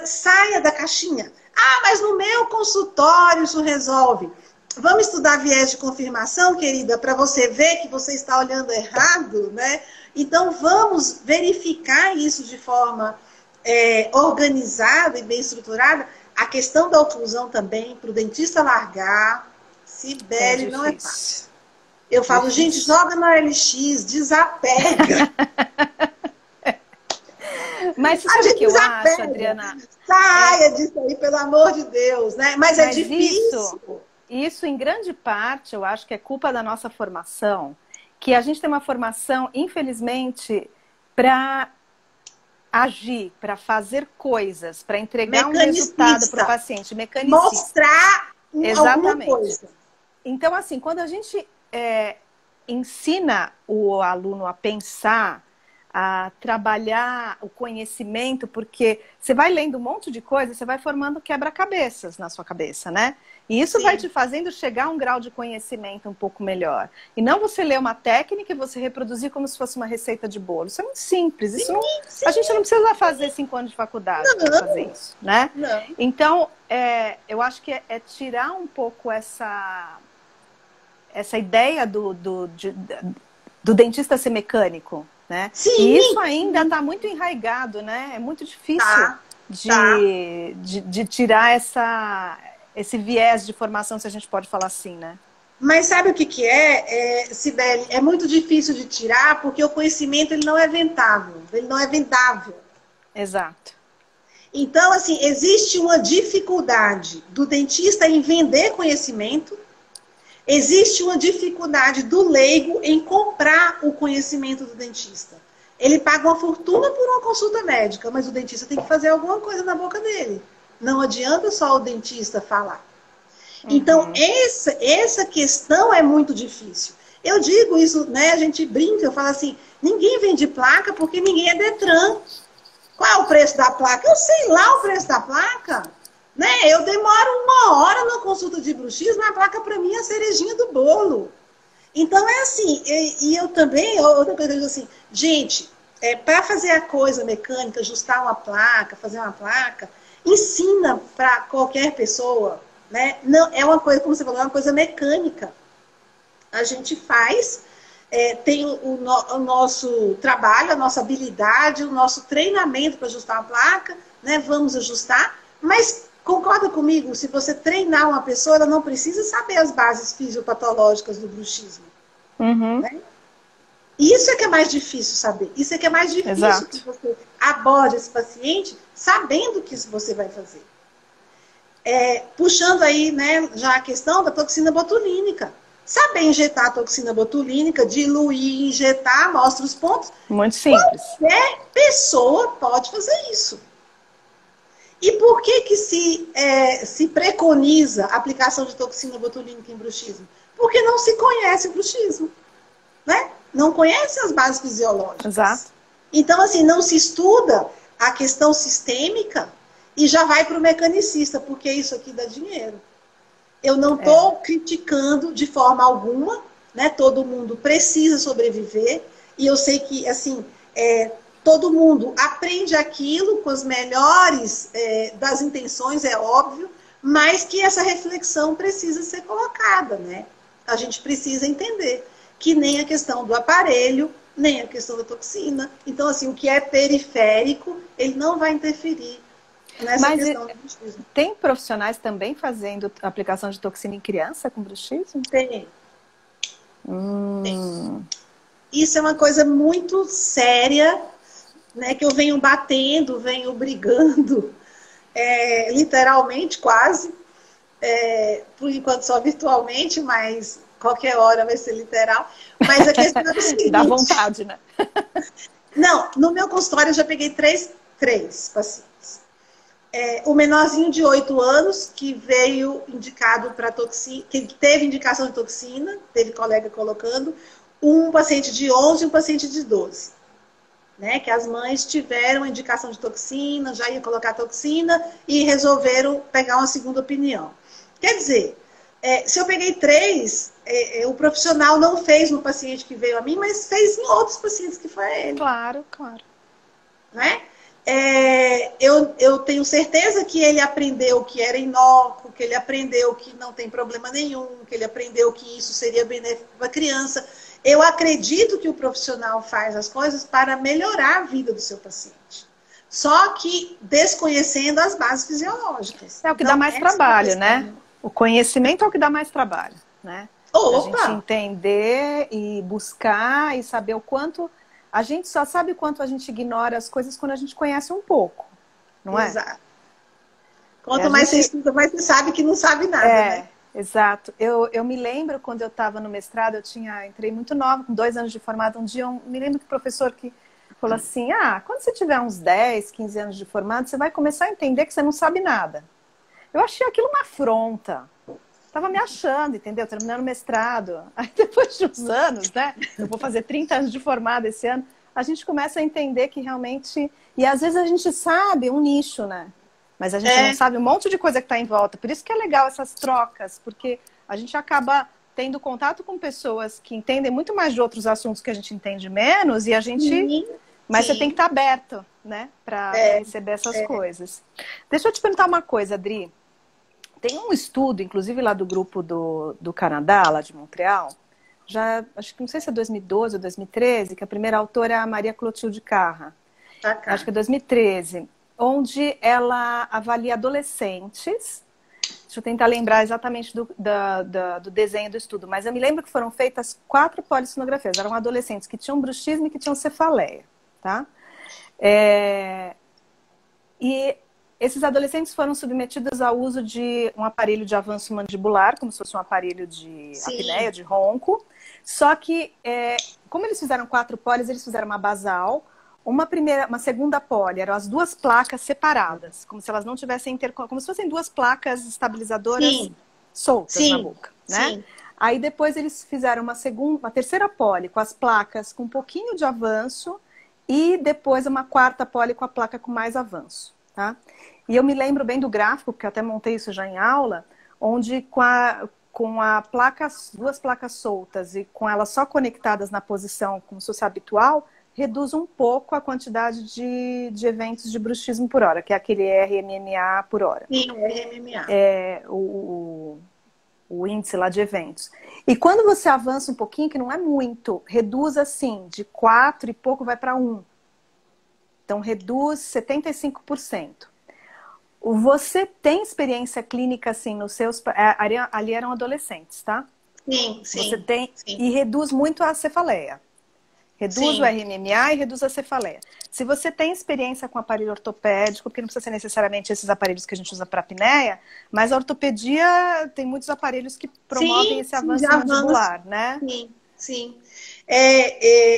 Saia da caixinha. Ah, mas no meu consultório isso resolve. Vamos estudar viés de confirmação, querida, para você ver que você está olhando errado, né? Então, vamos verificar isso de forma organizada e bem estruturada. A questão da oclusão também, para o dentista largar, Cibele, não é fácil. Eu falo, gente, joga na LX, desapega. Mas você sabe o que eu acho, Adriana? Saia disso aí, pelo amor de Deus, né? Mas é difícil. Isso, em grande parte, eu acho que é culpa da nossa formação, que a gente tem uma formação, infelizmente, para agir, para fazer coisas, para entregar um resultado para o paciente, mecanicista. Mostrar alguma coisa. Então, assim, quando a gente ensina o aluno a pensar, a trabalhar o conhecimento, porque você vai lendo um monte de coisa, você vai formando quebra-cabeças na sua cabeça, né? E isso vai te fazendo chegar a um grau de conhecimento um pouco melhor. E não você ler uma técnica e você reproduzir como se fosse uma receita de bolo. Isso é muito simples. Isso não, a gente não precisa fazer 5 anos de faculdade para fazer isso, né? Não. Então, eu acho que é tirar um pouco essa ideia do dentista ser mecânico, né? Sim, e isso ainda está muito enraigado, né? É muito difícil de tirar esse viés de formação, se a gente pode falar assim, né? Mas sabe o que é, Cibele? É muito difícil de tirar porque o conhecimento ele não é vendável. Ele não é vendável. Exato. Então, assim, existe uma dificuldade do dentista em vender conhecimento. Existe uma dificuldade do leigo em comprar o conhecimento do dentista. Ele paga uma fortuna por uma consulta médica, mas o dentista tem que fazer alguma coisa na boca dele. Não adianta só o dentista falar. Então, essa questão é muito difícil. Eu digo isso, né? A gente brinca, eu falo assim, ninguém vende placa porque ninguém é Detran. Qual é o preço da placa? Eu sei lá o preço da placa. Né? Eu demoro 1 hora na consulta de bruxismo, a placa para mim é a cerejinha do bolo. Então é assim, e eu também, outra coisa, eu digo assim, gente, para fazer a coisa mecânica, ajustar uma placa, fazer uma placa, ensina para qualquer pessoa, né? Não, é uma coisa, como você falou, é uma coisa mecânica. A gente faz, tem o nosso trabalho, a nossa habilidade, o nosso treinamento para ajustar a placa, né? Vamos ajustar, mas concorda comigo, se você treinar uma pessoa, ela não precisa saber as bases fisiopatológicas do bruxismo. Né? Isso é que é mais difícil saber. Isso é que é mais difícil que você aborde esse paciente sabendo o que você vai fazer. Puxando aí, né, já a questão da toxina botulínica. Saber injetar a toxina botulínica, diluir, injetar, mostra os pontos. Muito simples. Qualquer pessoa pode fazer isso. E por que se preconiza a aplicação de toxina botulínica em bruxismo? Porque não se conhece o bruxismo, né? Não conhece as bases fisiológicas. Exato. Então, assim, não se estuda a questão sistêmica e já vai para o mecanicista, porque isso aqui dá dinheiro. Eu não estou criticando de forma alguma, né? Todo mundo precisa sobreviver e eu sei que, assim, todo mundo aprende aquilo com as melhores das intenções, é óbvio, mas que essa reflexão precisa ser colocada, né? A gente precisa entender que nem a questão do aparelho, nem a questão da toxina. Então, assim, o que é periférico, ele não vai interferir nessa questão do bruxismo. Tem profissionais também fazendo aplicação de toxina em criança com bruxismo? Tem. Tem. Isso é uma coisa muito séria, né, que eu venho batendo, venho brigando, literalmente quase, por enquanto só virtualmente, mas qualquer hora vai ser literal. Mas a questão é o seguinte... Dá vontade, né? Não, no meu consultório eu já peguei três pacientes. O menorzinho de 8 anos, que veio indicado para toxina, que teve indicação de toxina, teve colega colocando, um paciente de 11 e um paciente de 12. Né, que as mães tiveram indicação de toxina, já ia colocar toxina e resolveram pegar uma segunda opinião. Quer dizer, se eu peguei 3, o profissional não fez no paciente que veio a mim, mas fez em outros pacientes que foi a ele. Claro, claro. Né? Eu tenho certeza que ele aprendeu que era inócuo, que ele aprendeu que não tem problema nenhum, que ele aprendeu que isso seria benéfico para a criança. Eu acredito que o profissional faz as coisas para melhorar a vida do seu paciente. Só que desconhecendo as bases fisiológicas. É o que dá mais trabalho, né? O conhecimento é o que dá mais trabalho, né? Opa! A gente entender e buscar e saber o quanto... A gente só sabe o quanto a gente ignora as coisas quando a gente conhece um pouco, não é? Exato. Quanto mais você estuda, mais você sabe que não sabe nada, né? Exato. Eu me lembro quando eu estava no mestrado, entrei muito nova, com 2 anos de formado. Um dia, me lembro que o professor que falou assim, quando você tiver uns 10, 15 anos de formado, você vai começar a entender que você não sabe nada. Eu achei aquilo uma afronta. Tava me achando, entendeu? Terminando o mestrado. Aí depois de uns anos, né? Eu vou fazer 30 anos de formado esse ano. A gente começa a entender que realmente... E às vezes a gente sabe um nicho, né? Mas a gente não sabe um monte de coisa que está em volta. Por isso que é legal essas trocas, porque a gente acaba tendo contato com pessoas que entendem muito mais de outros assuntos que a gente entende menos, e a gente... Mas você tem que estar aberto, né? Para receber essas coisas. Deixa eu te perguntar uma coisa, Adri. Tem um estudo, inclusive lá do grupo do Canadá, lá de Montreal, acho que não sei se é 2012 ou 2013, que a primeira autora é a Maria Clotilde Carra. Acho que é 2013. Onde ela avalia adolescentes. Deixa eu tentar lembrar exatamente do desenho do estudo, mas eu me lembro que foram feitas 4 polissinografias. Eram adolescentes que tinham bruxismo e que tinham cefaleia, tá? E esses adolescentes foram submetidos ao uso de um aparelho de avanço mandibular, como se fosse um aparelho de apneia, de ronco. Só que, como eles fizeram 4 polis, eles fizeram uma basal, uma segunda poli, eram as 2 placas separadas, como se elas não tivessem como se fossem 2 placas estabilizadoras soltas na boca, né? Sim. Aí depois eles fizeram uma terceira poli com as placas com um pouquinho de avanço e depois uma 4ª poli com a placa com mais avanço, tá? E eu me lembro bem do gráfico, porque eu até montei isso já em aula, onde com a placa, 2 placas soltas e com elas só conectadas na posição como se fosse habitual, reduz um pouco a quantidade de eventos de bruxismo por hora, que é aquele RMMA por hora. Sim, o RMMA. O índice lá de eventos. E quando você avança um pouquinho, que não é muito, reduz assim, de 4 e pouco vai para 1. Então, reduz 75%. Você tem experiência clínica, assim, nos seus... Ali eram adolescentes, tá? Sim. Você tem... Sim. E reduz muito a cefaleia. Reduz o RMMA e reduz a cefaleia. Se você tem experiência com aparelho ortopédico, porque não precisa ser necessariamente esses aparelhos que a gente usa para a apneia, mas a ortopedia tem muitos aparelhos que promovem esse avanço mandibular, né? Sim, sim.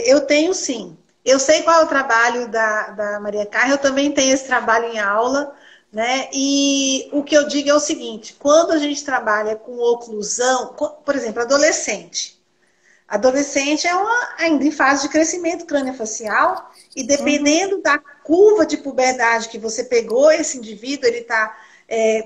Eu tenho sim. Eu sei qual é o trabalho da Maria Carla, eu também tenho esse trabalho em aula, né? E o que eu digo é o seguinte, quando a gente trabalha com oclusão, por exemplo, adolescente. Adolescente é ainda em fase de crescimento craniofacial e dependendo da curva de puberdade que você pegou, esse indivíduo, ele está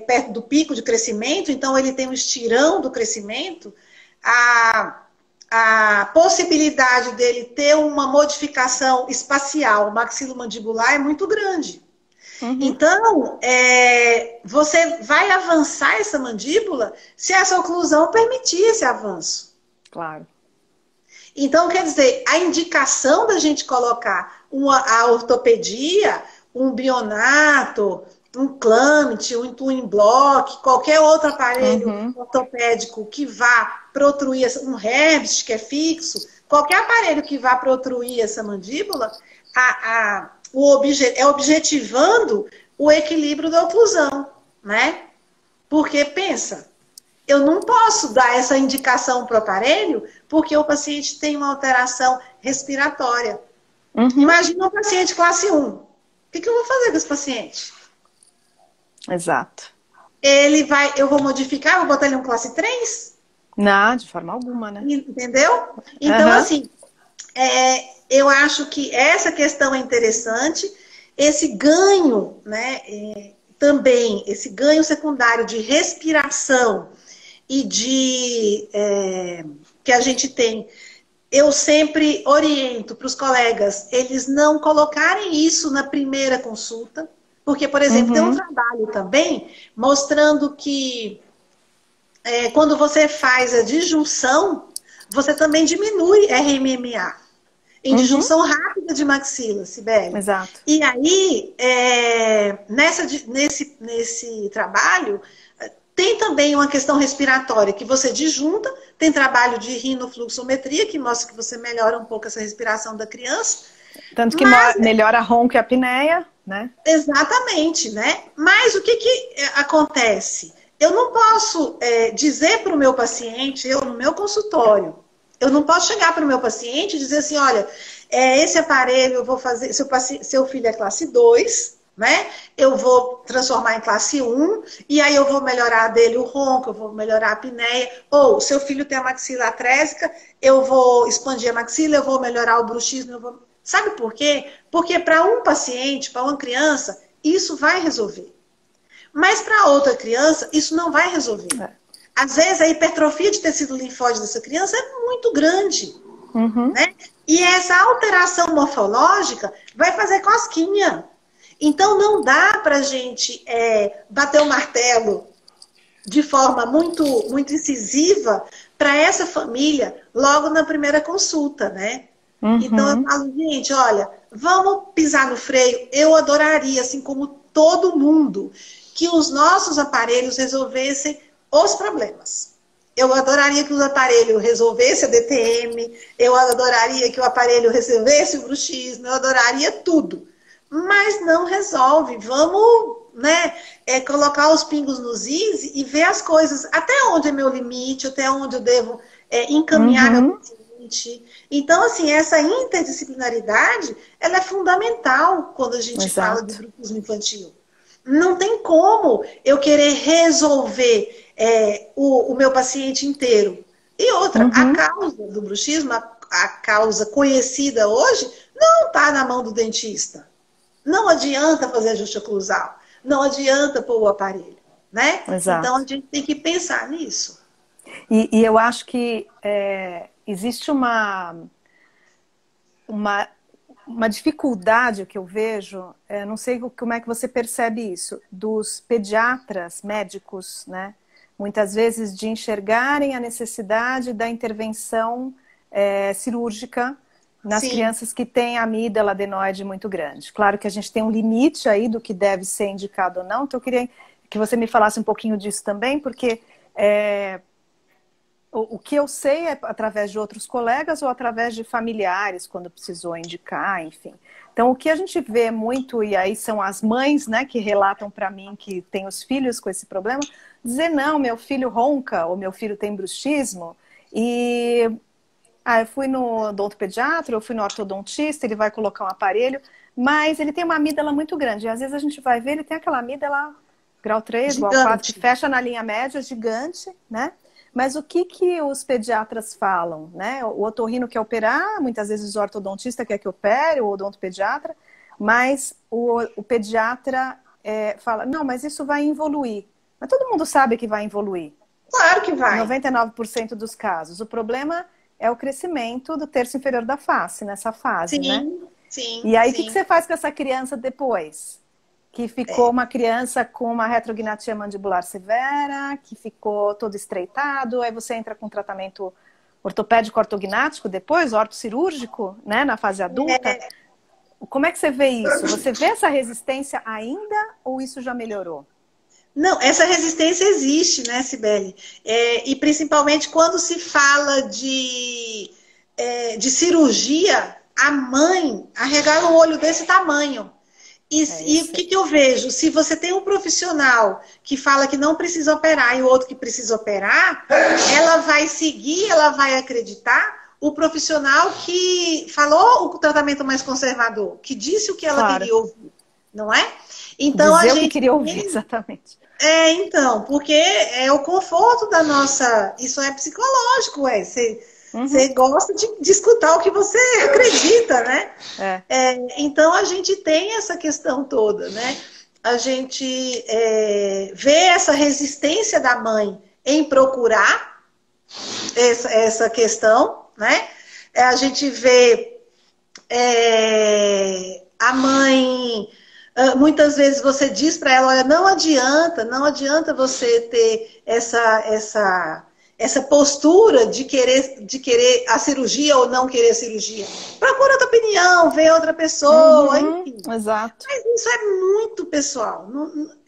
perto do pico de crescimento, então ele tem um estirão do crescimento, a possibilidade dele ter uma modificação espacial maxilomandibular é muito grande. Então, você vai avançar essa mandíbula se essa oclusão permitir esse avanço. Claro. Então, quer dizer, a indicação da gente colocar a ortopedia, um bionato, um clamp, um twin block, qualquer outro aparelho ortopédico que vá protruir, um Herbst, que é fixo, qualquer aparelho que vá protruir essa mandíbula, é objetivando o equilíbrio da oclusão, né? Porque, pensa, eu não posso dar essa indicação para o aparelho porque o paciente tem uma alteração respiratória. Imagina um paciente classe 1. O que eu vou fazer com esse paciente? Exato. Eu vou modificar, vou botar ele em um classe 3? Não, de forma alguma, né? Entendeu? Então, assim, eu acho que essa questão é interessante. Esse ganho, né, também, esse ganho secundário de respiração e que a gente tem, eu sempre oriento para os colegas eles não colocarem isso na primeira consulta, porque, por exemplo, tem um trabalho também mostrando que quando você faz a disjunção, você também diminui RMMA. Em disjunção rápida de maxila, Sibeli. Exato. E aí, nesse trabalho, tem também uma questão respiratória, que você disjunta, tem trabalho de rinofluxometria, que mostra que você melhora um pouco essa respiração da criança. Tanto que melhora a ronco e a apneia, né? Exatamente, né? Mas o que acontece? Eu não posso dizer para o meu paciente, no meu consultório, eu não posso chegar para o meu paciente e dizer assim, olha, esse aparelho eu vou fazer, seu filho é classe 2, né? Eu vou transformar em classe 1, e aí eu vou melhorar dele o ronco, eu vou melhorar a apneia, ou seu filho tem a maxila atrésica, eu vou expandir a maxila, eu vou melhorar o bruxismo, Sabe por quê? Porque para um paciente, para uma criança, isso vai resolver. Mas para outra criança, isso não vai resolver. Às vezes a hipertrofia de tecido linfóide dessa criança é muito grande. Né? E essa alteração morfológica vai fazer cosquinha. Então não dá para a gente bater o martelo de forma muito, muito incisiva para essa família logo na primeira consulta, né? Então eu falo, gente, olha, vamos pisar no freio. Eu adoraria, assim como todo mundo, que os nossos aparelhos resolvessem os problemas. Eu adoraria que o aparelho resolvesse a DTM, eu adoraria que o aparelho resolvesse o bruxismo, eu adoraria tudo. Mas não resolve. Vamos, né, colocar os pingos nos is e ver as coisas, até onde é meu limite, até onde eu devo encaminhar meu paciente. Então, assim, essa interdisciplinaridade, ela é fundamental quando a gente fala de bruxismo infantil. Não tem como eu querer resolver o meu paciente inteiro. E outra, a causa do bruxismo, a causa conhecida hoje, não está na mão do dentista. Não adianta fazer ajuste oclusal. Não adianta pôr o aparelho. Né? Então, a gente tem que pensar nisso. E eu acho que existe uma dificuldade que eu vejo, não sei como é que você percebe isso, dos pediatras médicos, né? Muitas vezes de enxergarem a necessidade da intervenção cirúrgica nas crianças que têm a amígdala adenoide muito grande. Claro que a gente tem um limite aí do que deve ser indicado ou não, então eu queria que você me falasse um pouquinho disso também, porque O que eu sei é através de outros colegas ou através de familiares, quando precisou indicar, enfim. Então, o que a gente vê muito, e aí são as mães, né, que relatam para mim que tem os filhos com esse problema, dizer, não, meu filho ronca, ou meu filho tem bruxismo, e eu fui no odontopediatra, eu fui no ortodontista, ele vai colocar um aparelho, mas ele tem uma amígdala muito grande, e às vezes a gente vai ver, ele tem aquela amígdala grau 3, grau 4, que fecha na linha média, gigante, né? Mas o que os pediatras falam, né? O otorrino quer operar, muitas vezes o ortodontista quer que opere, o odontopediatra, mas o pediatra fala, não, mas isso vai evoluir. Mas todo mundo sabe que vai evoluir. Claro que vai. 99% dos casos. O problema é o crescimento do terço inferior da face, nessa fase, né? Sim, e aí, o sim. que você faz com essa criança depois? Que ficou uma criança com uma retrognatia mandibular severa, que ficou todo estreitado, aí você entra com tratamento ortopédico ortognático depois, ortocirúrgico, né, na fase adulta. Como é que você vê isso? Você vê essa resistência ainda ou isso já melhorou? Não, essa resistência existe, né, Cibele? E principalmente quando se fala de cirurgia, a mãe arregala o olho desse tamanho. E o que eu vejo? Se você tem um profissional que fala que não precisa operar e o outro que precisa operar, ela vai seguir, ela vai acreditar o profissional que falou o tratamento mais conservador, que disse o que ela queria ouvir, não é? Então, dizer a gente... o que queria ouvir, exatamente. Então, porque é o conforto da nossa... Isso é psicológico, Você gosta de escutar o que você acredita, né? Então, a gente tem essa questão toda, né? A gente vê essa resistência da mãe em procurar essa questão, né? A gente vê a mãe... Muitas vezes você diz para ela, olha, não adianta você ter essa postura de querer a cirurgia ou não querer a cirurgia. Procura outra opinião, vê outra pessoa, enfim. Exato. Mas isso é muito pessoal.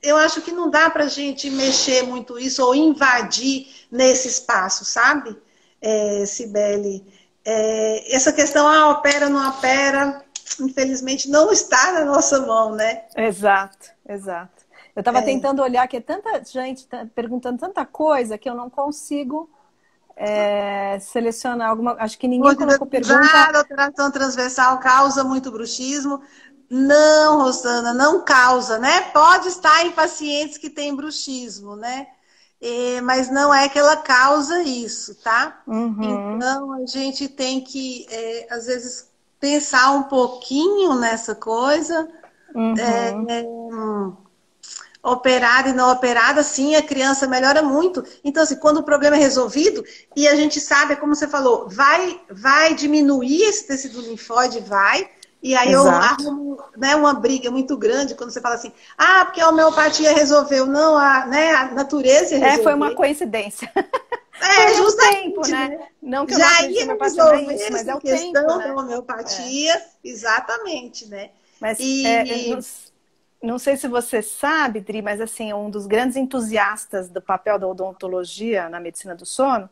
Eu acho que não dá pra gente mexer muito isso ou invadir nesse espaço, sabe, Cibele? Essa questão, opera, não opera, infelizmente não está na nossa mão, né? Exato. Eu estava tentando olhar que é tanta gente perguntando tanta coisa que eu não consigo selecionar alguma... Acho que ninguém colocou pergunta... A alteração transversal causa muito bruxismo? Não, Rosana, não causa, né? Pode estar em pacientes que têm bruxismo, né? Mas não é que ela causa isso, tá? Então, a gente tem que, às vezes, pensar um pouquinho nessa coisa. Operada e não operada, sim, a criança melhora muito. Então, assim, quando o problema é resolvido, e a gente sabe, como você falou, vai diminuir esse tecido linfóide, e aí eu arrumo, né, uma briga muito grande quando você fala assim, porque a homeopatia resolveu, não, a natureza resolveu. Foi uma coincidência. Justamente, tempo, né? Não que eu já não acredite ia homeopatia, não é isso, mas é o questão tempo, né? da homeopatia, exatamente, né? Mas não sei se você sabe, Dri, mas assim, um dos grandes entusiastas do papel da odontologia na medicina do sono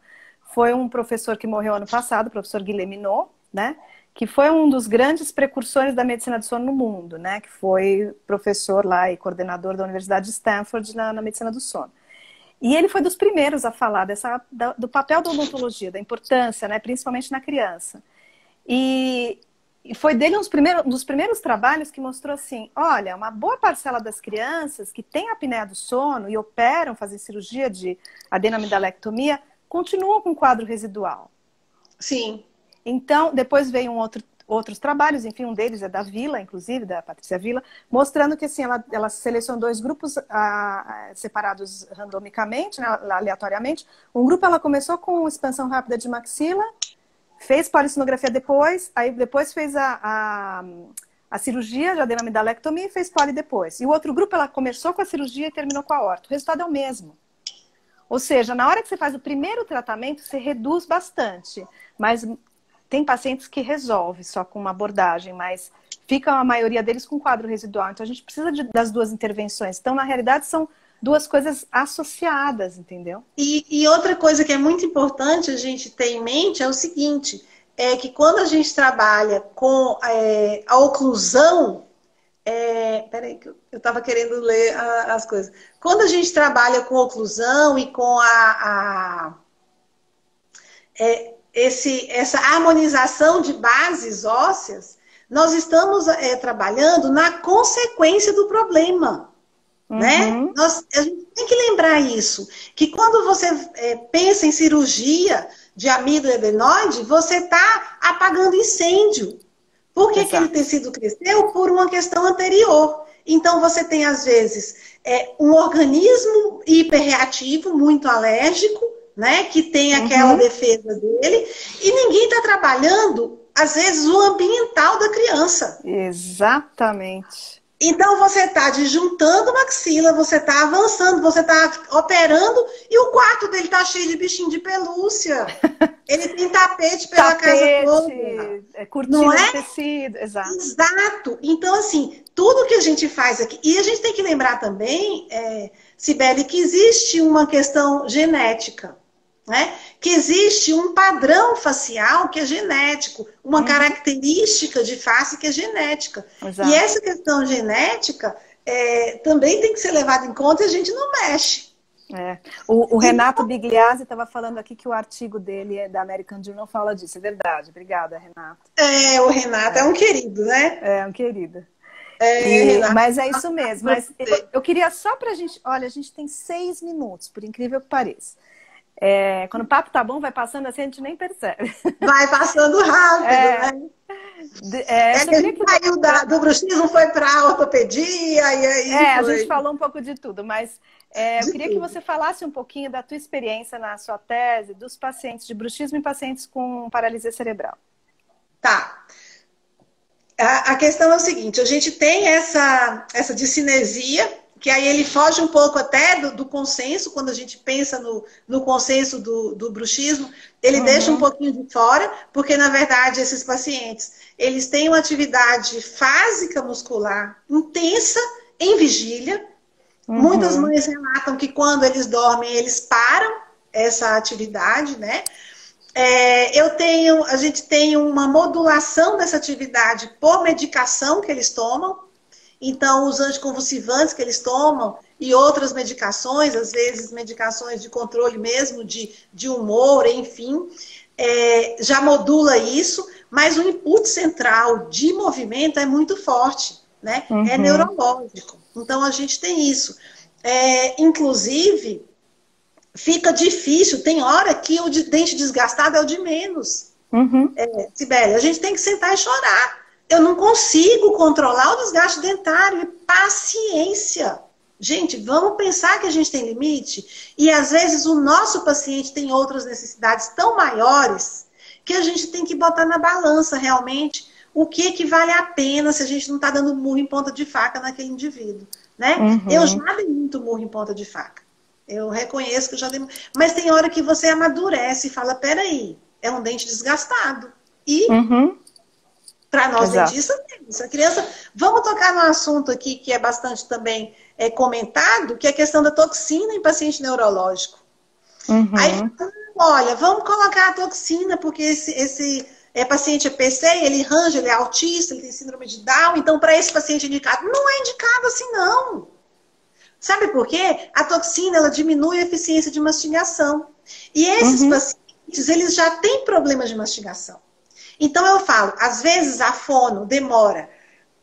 foi um professor que morreu ano passado, o professor Guilherme Minot, né? Que foi um dos grandes precursores da medicina do sono no mundo, né? Que foi professor lá e coordenador da Universidade de Stanford na medicina do sono. E ele foi dos primeiros a falar do papel da odontologia, da importância, né? Principalmente na criança. E foi dele um dos primeiros trabalhos que mostrou assim, olha, uma boa parcela das crianças que têm apneia do sono e operam, fazem cirurgia de adenomidalectomia, continuam com quadro residual. Sim. Então, depois veio outros trabalhos, enfim, um deles é da Vila, inclusive, da Patrícia Vila, mostrando que assim, ela selecionou 2 grupos separados randomicamente, né, aleatoriamente. Um grupo ela começou com expansão rápida de maxila, fez polissonografia depois, aí depois fez a cirurgia de adenomidalectomia e fez poli depois. E o outro grupo ela começou com a cirurgia e terminou com a orto. O resultado é o mesmo. Ou seja, na hora que você faz o primeiro tratamento, você reduz bastante, mas tem pacientes que resolve só com uma abordagem, mas fica a maioria deles com quadro residual. Então, a gente precisa das 2 intervenções. Então, na realidade, são duas coisas associadas, entendeu? E outra coisa que é muito importante a gente ter em mente é o seguinte, é que quando a gente trabalha com a oclusão, peraí, que eu estava querendo ler as coisas. Quando a gente trabalha com oclusão e com essa harmonização de bases ósseas, nós estamos trabalhando na consequência do problema. Né? A gente tem que lembrar isso, que quando você pensa em cirurgia de amígdala adenoide, você está apagando incêndio. Por que aquele tecido cresceu? Por uma questão anterior. Então, você tem, às vezes, um organismo hiperreativo, muito alérgico, né? Que tem aquela defesa dele, e ninguém está trabalhando, às vezes, o ambiental da criança. Exatamente. Então, você está desjuntando maxila, você está avançando, você está operando, e o quarto dele está cheio de bichinho de pelúcia. Ele tem tapete pela casa toda. Cortina de tecido, exato. Exato. Então, assim, tudo que a gente faz aqui... E a gente tem que lembrar também, Cibele, que existe uma questão genética, né? Que existe um padrão facial que é genético, uma característica de face que é genética. Exato. E essa questão genética também tem que ser levada em conta e a gente não mexe. O Renato Bigliazzi estava falando aqui que o artigo dele da American Journal fala disso. É verdade. Obrigada, Renato. O Renato é um querido, né? É um querido. Mas é isso mesmo. Mas eu queria só pra gente... Olha, a gente tem 6 minutos, por incrível que pareça. Quando o papo tá bom, vai passando assim, a gente nem percebe. Vai passando rápido, né? Que a gente saiu do bruxismo, foi para ortopedia, e aí a gente falou um pouco de tudo, mas eu queria que você falasse um pouquinho da tua experiência na sua tese, dos pacientes de bruxismo e pacientes com paralisia cerebral. Tá. A questão é o seguinte, a gente tem essa discinesia, que aí ele foge um pouco até do consenso, quando a gente pensa no consenso do bruxismo, ele deixa um pouquinho de fora, porque, na verdade, esses pacientes, eles têm uma atividade fásica muscular intensa em vigília. Muitas mães relatam que quando eles dormem, eles param essa atividade, né? A gente tem uma modulação dessa atividade por medicação que eles tomam. Então, os anticonvulsivantes que eles tomam e outras medicações, às vezes medicações de controle mesmo, de humor, enfim, já modula isso, mas o input central de movimento é muito forte, né? É neurológico. Então, a gente tem isso. Inclusive, fica difícil, tem hora que o dente desgastado é o de menos. Cibele, a gente tem que sentar e chorar. Eu não consigo controlar o desgaste dentário. E paciência. Gente, vamos pensar que a gente tem limite. E às vezes o nosso paciente tem outras necessidades tão maiores que a gente tem que botar na balança realmente o que vale a pena se a gente não está dando murro em ponta de faca naquele indivíduo. Né? Eu já dei muito murro em ponta de faca. Eu reconheço que eu já dei. Mas tem hora que você amadurece e fala, peraí, é um dente desgastado. E... Para nós dentistas, essa criança... Vamos tocar num assunto aqui que é bastante também comentado, que é a questão da toxina em paciente neurológico. Aí, olha, vamos colocar a toxina, porque esse paciente é PC, ele range, ele é autista, ele tem síndrome de Down, então para esse paciente indicado, não é indicado assim não. Sabe por quê? A toxina, ela diminui a eficiência de mastigação. E esses pacientes, eles já têm problemas de mastigação. Então, eu falo, às vezes a fono demora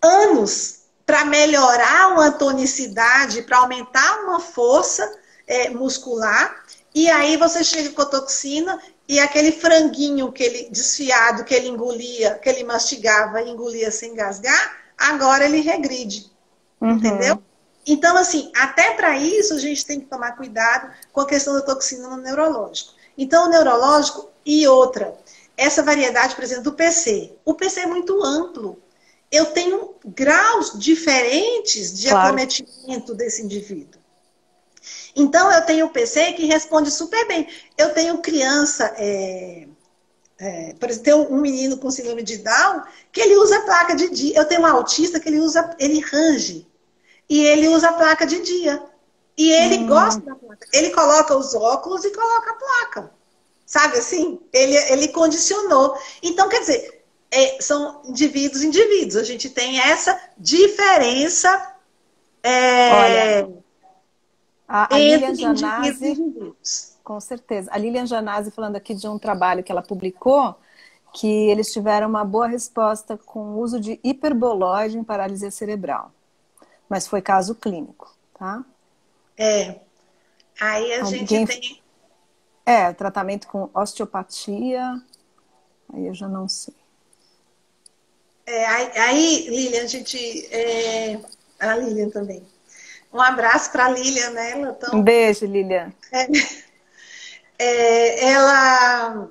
anos para melhorar uma tonicidade, para aumentar uma força muscular, e aí você chega com a toxina e aquele franguinho desfiado que ele engolia, que ele mastigava e engolia sem engasgar, agora ele regride. Entendeu? Então, assim, até para isso a gente tem que tomar cuidado com a questão da toxina no neurológico. Então, o neurológico e outra... Essa variedade, por exemplo, do PC. O PC é muito amplo. Eu tenho graus diferentes de acometimento desse indivíduo. Então, eu tenho o PC que responde super bem. Eu tenho criança, por exemplo, tem um menino com síndrome de Down que ele usa a placa de dia. Eu tenho um autista que ele range. E ele usa a placa de dia. E ele gosta da placa. Ele coloca os óculos e coloca a placa. Sabe assim? Ele condicionou. Então, quer dizer, são indivíduos. A gente tem essa diferença Olha, a entre Lilian indivíduos e Janazzi, indivíduos. com certeza. A Lilian Janazzi falando aqui de um trabalho que ela publicou, que eles tiveram uma boa resposta com o uso de hiperbolóide em paralisia cerebral. Mas foi caso clínico, tá? Aí a gente tem... tratamento com osteopatia, aí eu já não sei. Aí, Lilian, a gente... a Lilian também. Um abraço para a Lilian, né? Um beijo, Lilian. Ela...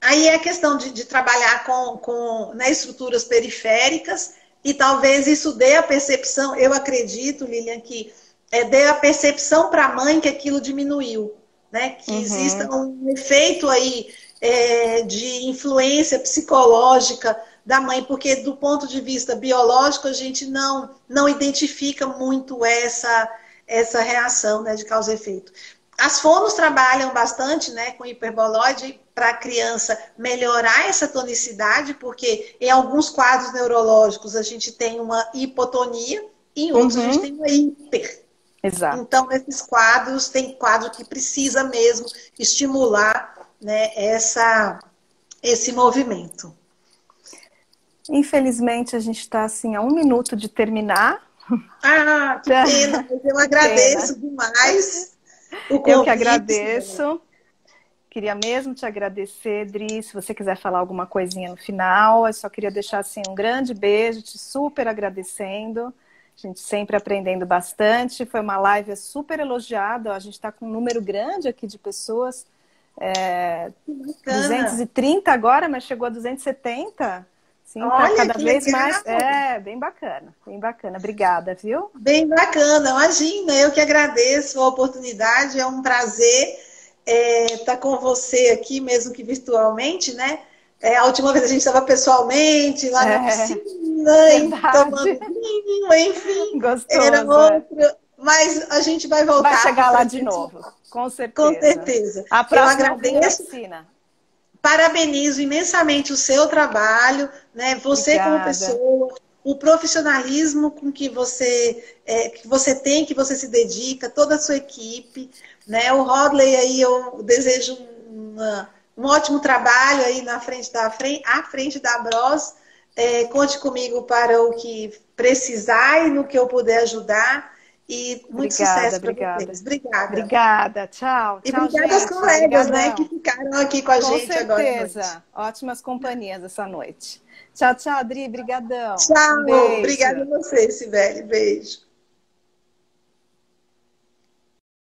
Aí é questão de trabalhar com estruturas periféricas e talvez isso dê a percepção, eu acredito, Lilian, que dê a percepção para a mãe que aquilo diminuiu, né? Que exista um efeito aí de influência psicológica da mãe, porque do ponto de vista biológico a gente não identifica muito essa reação, né, de causa e efeito. As fonos trabalham bastante, né, com hiperboloide para a criança melhorar essa tonicidade, porque em alguns quadros neurológicos a gente tem uma hipotonia e em outros a gente tem uma hiper. Exato. Então, esses quadros, tem quadro que precisa mesmo estimular, né, esse movimento. Infelizmente, a gente está assim, a 1 minuto de terminar. Ah, que pena, mas eu agradeço demais o convite. Eu que agradeço. Queria mesmo te agradecer, Dri. Se você quiser falar alguma coisinha no final, eu só queria deixar assim, um grande beijo, te super agradecendo. A gente sempre aprendendo bastante. Foi uma live super elogiada. A gente está com um número grande aqui de pessoas. 230 agora, mas chegou a 270. Sim, olha, cada vez legal. Mais. Bem bacana, bem bacana. Obrigada, viu? Bem bacana, imagina, eu que agradeço a oportunidade, é um prazer estar com você aqui, mesmo que virtualmente, né? A última vez a gente estava pessoalmente, lá na piscina, tomando vinho, enfim. Gostoso. Era outro, mas a gente vai voltar. Vai chegar lá de novo, com certeza. Com certeza. A próxima eu agradeço. Piscina. Parabenizo imensamente o seu trabalho, né? Você como pessoa, o profissionalismo com que você tem, que você se dedica, toda a sua equipe, né? O Rodley aí, eu desejo um ótimo trabalho aí à frente da Bros. Conte comigo para o que precisar e no que eu puder ajudar. E muito sucesso para vocês. Obrigada. Obrigada. Tchau. E obrigada aos colegas, né, que ficaram aqui com a gente agora. Com certeza. Ótimas companhias essa noite. Tchau, tchau, Adri. Brigadão. Tchau. Obrigada a você, Sibeli. Beijo.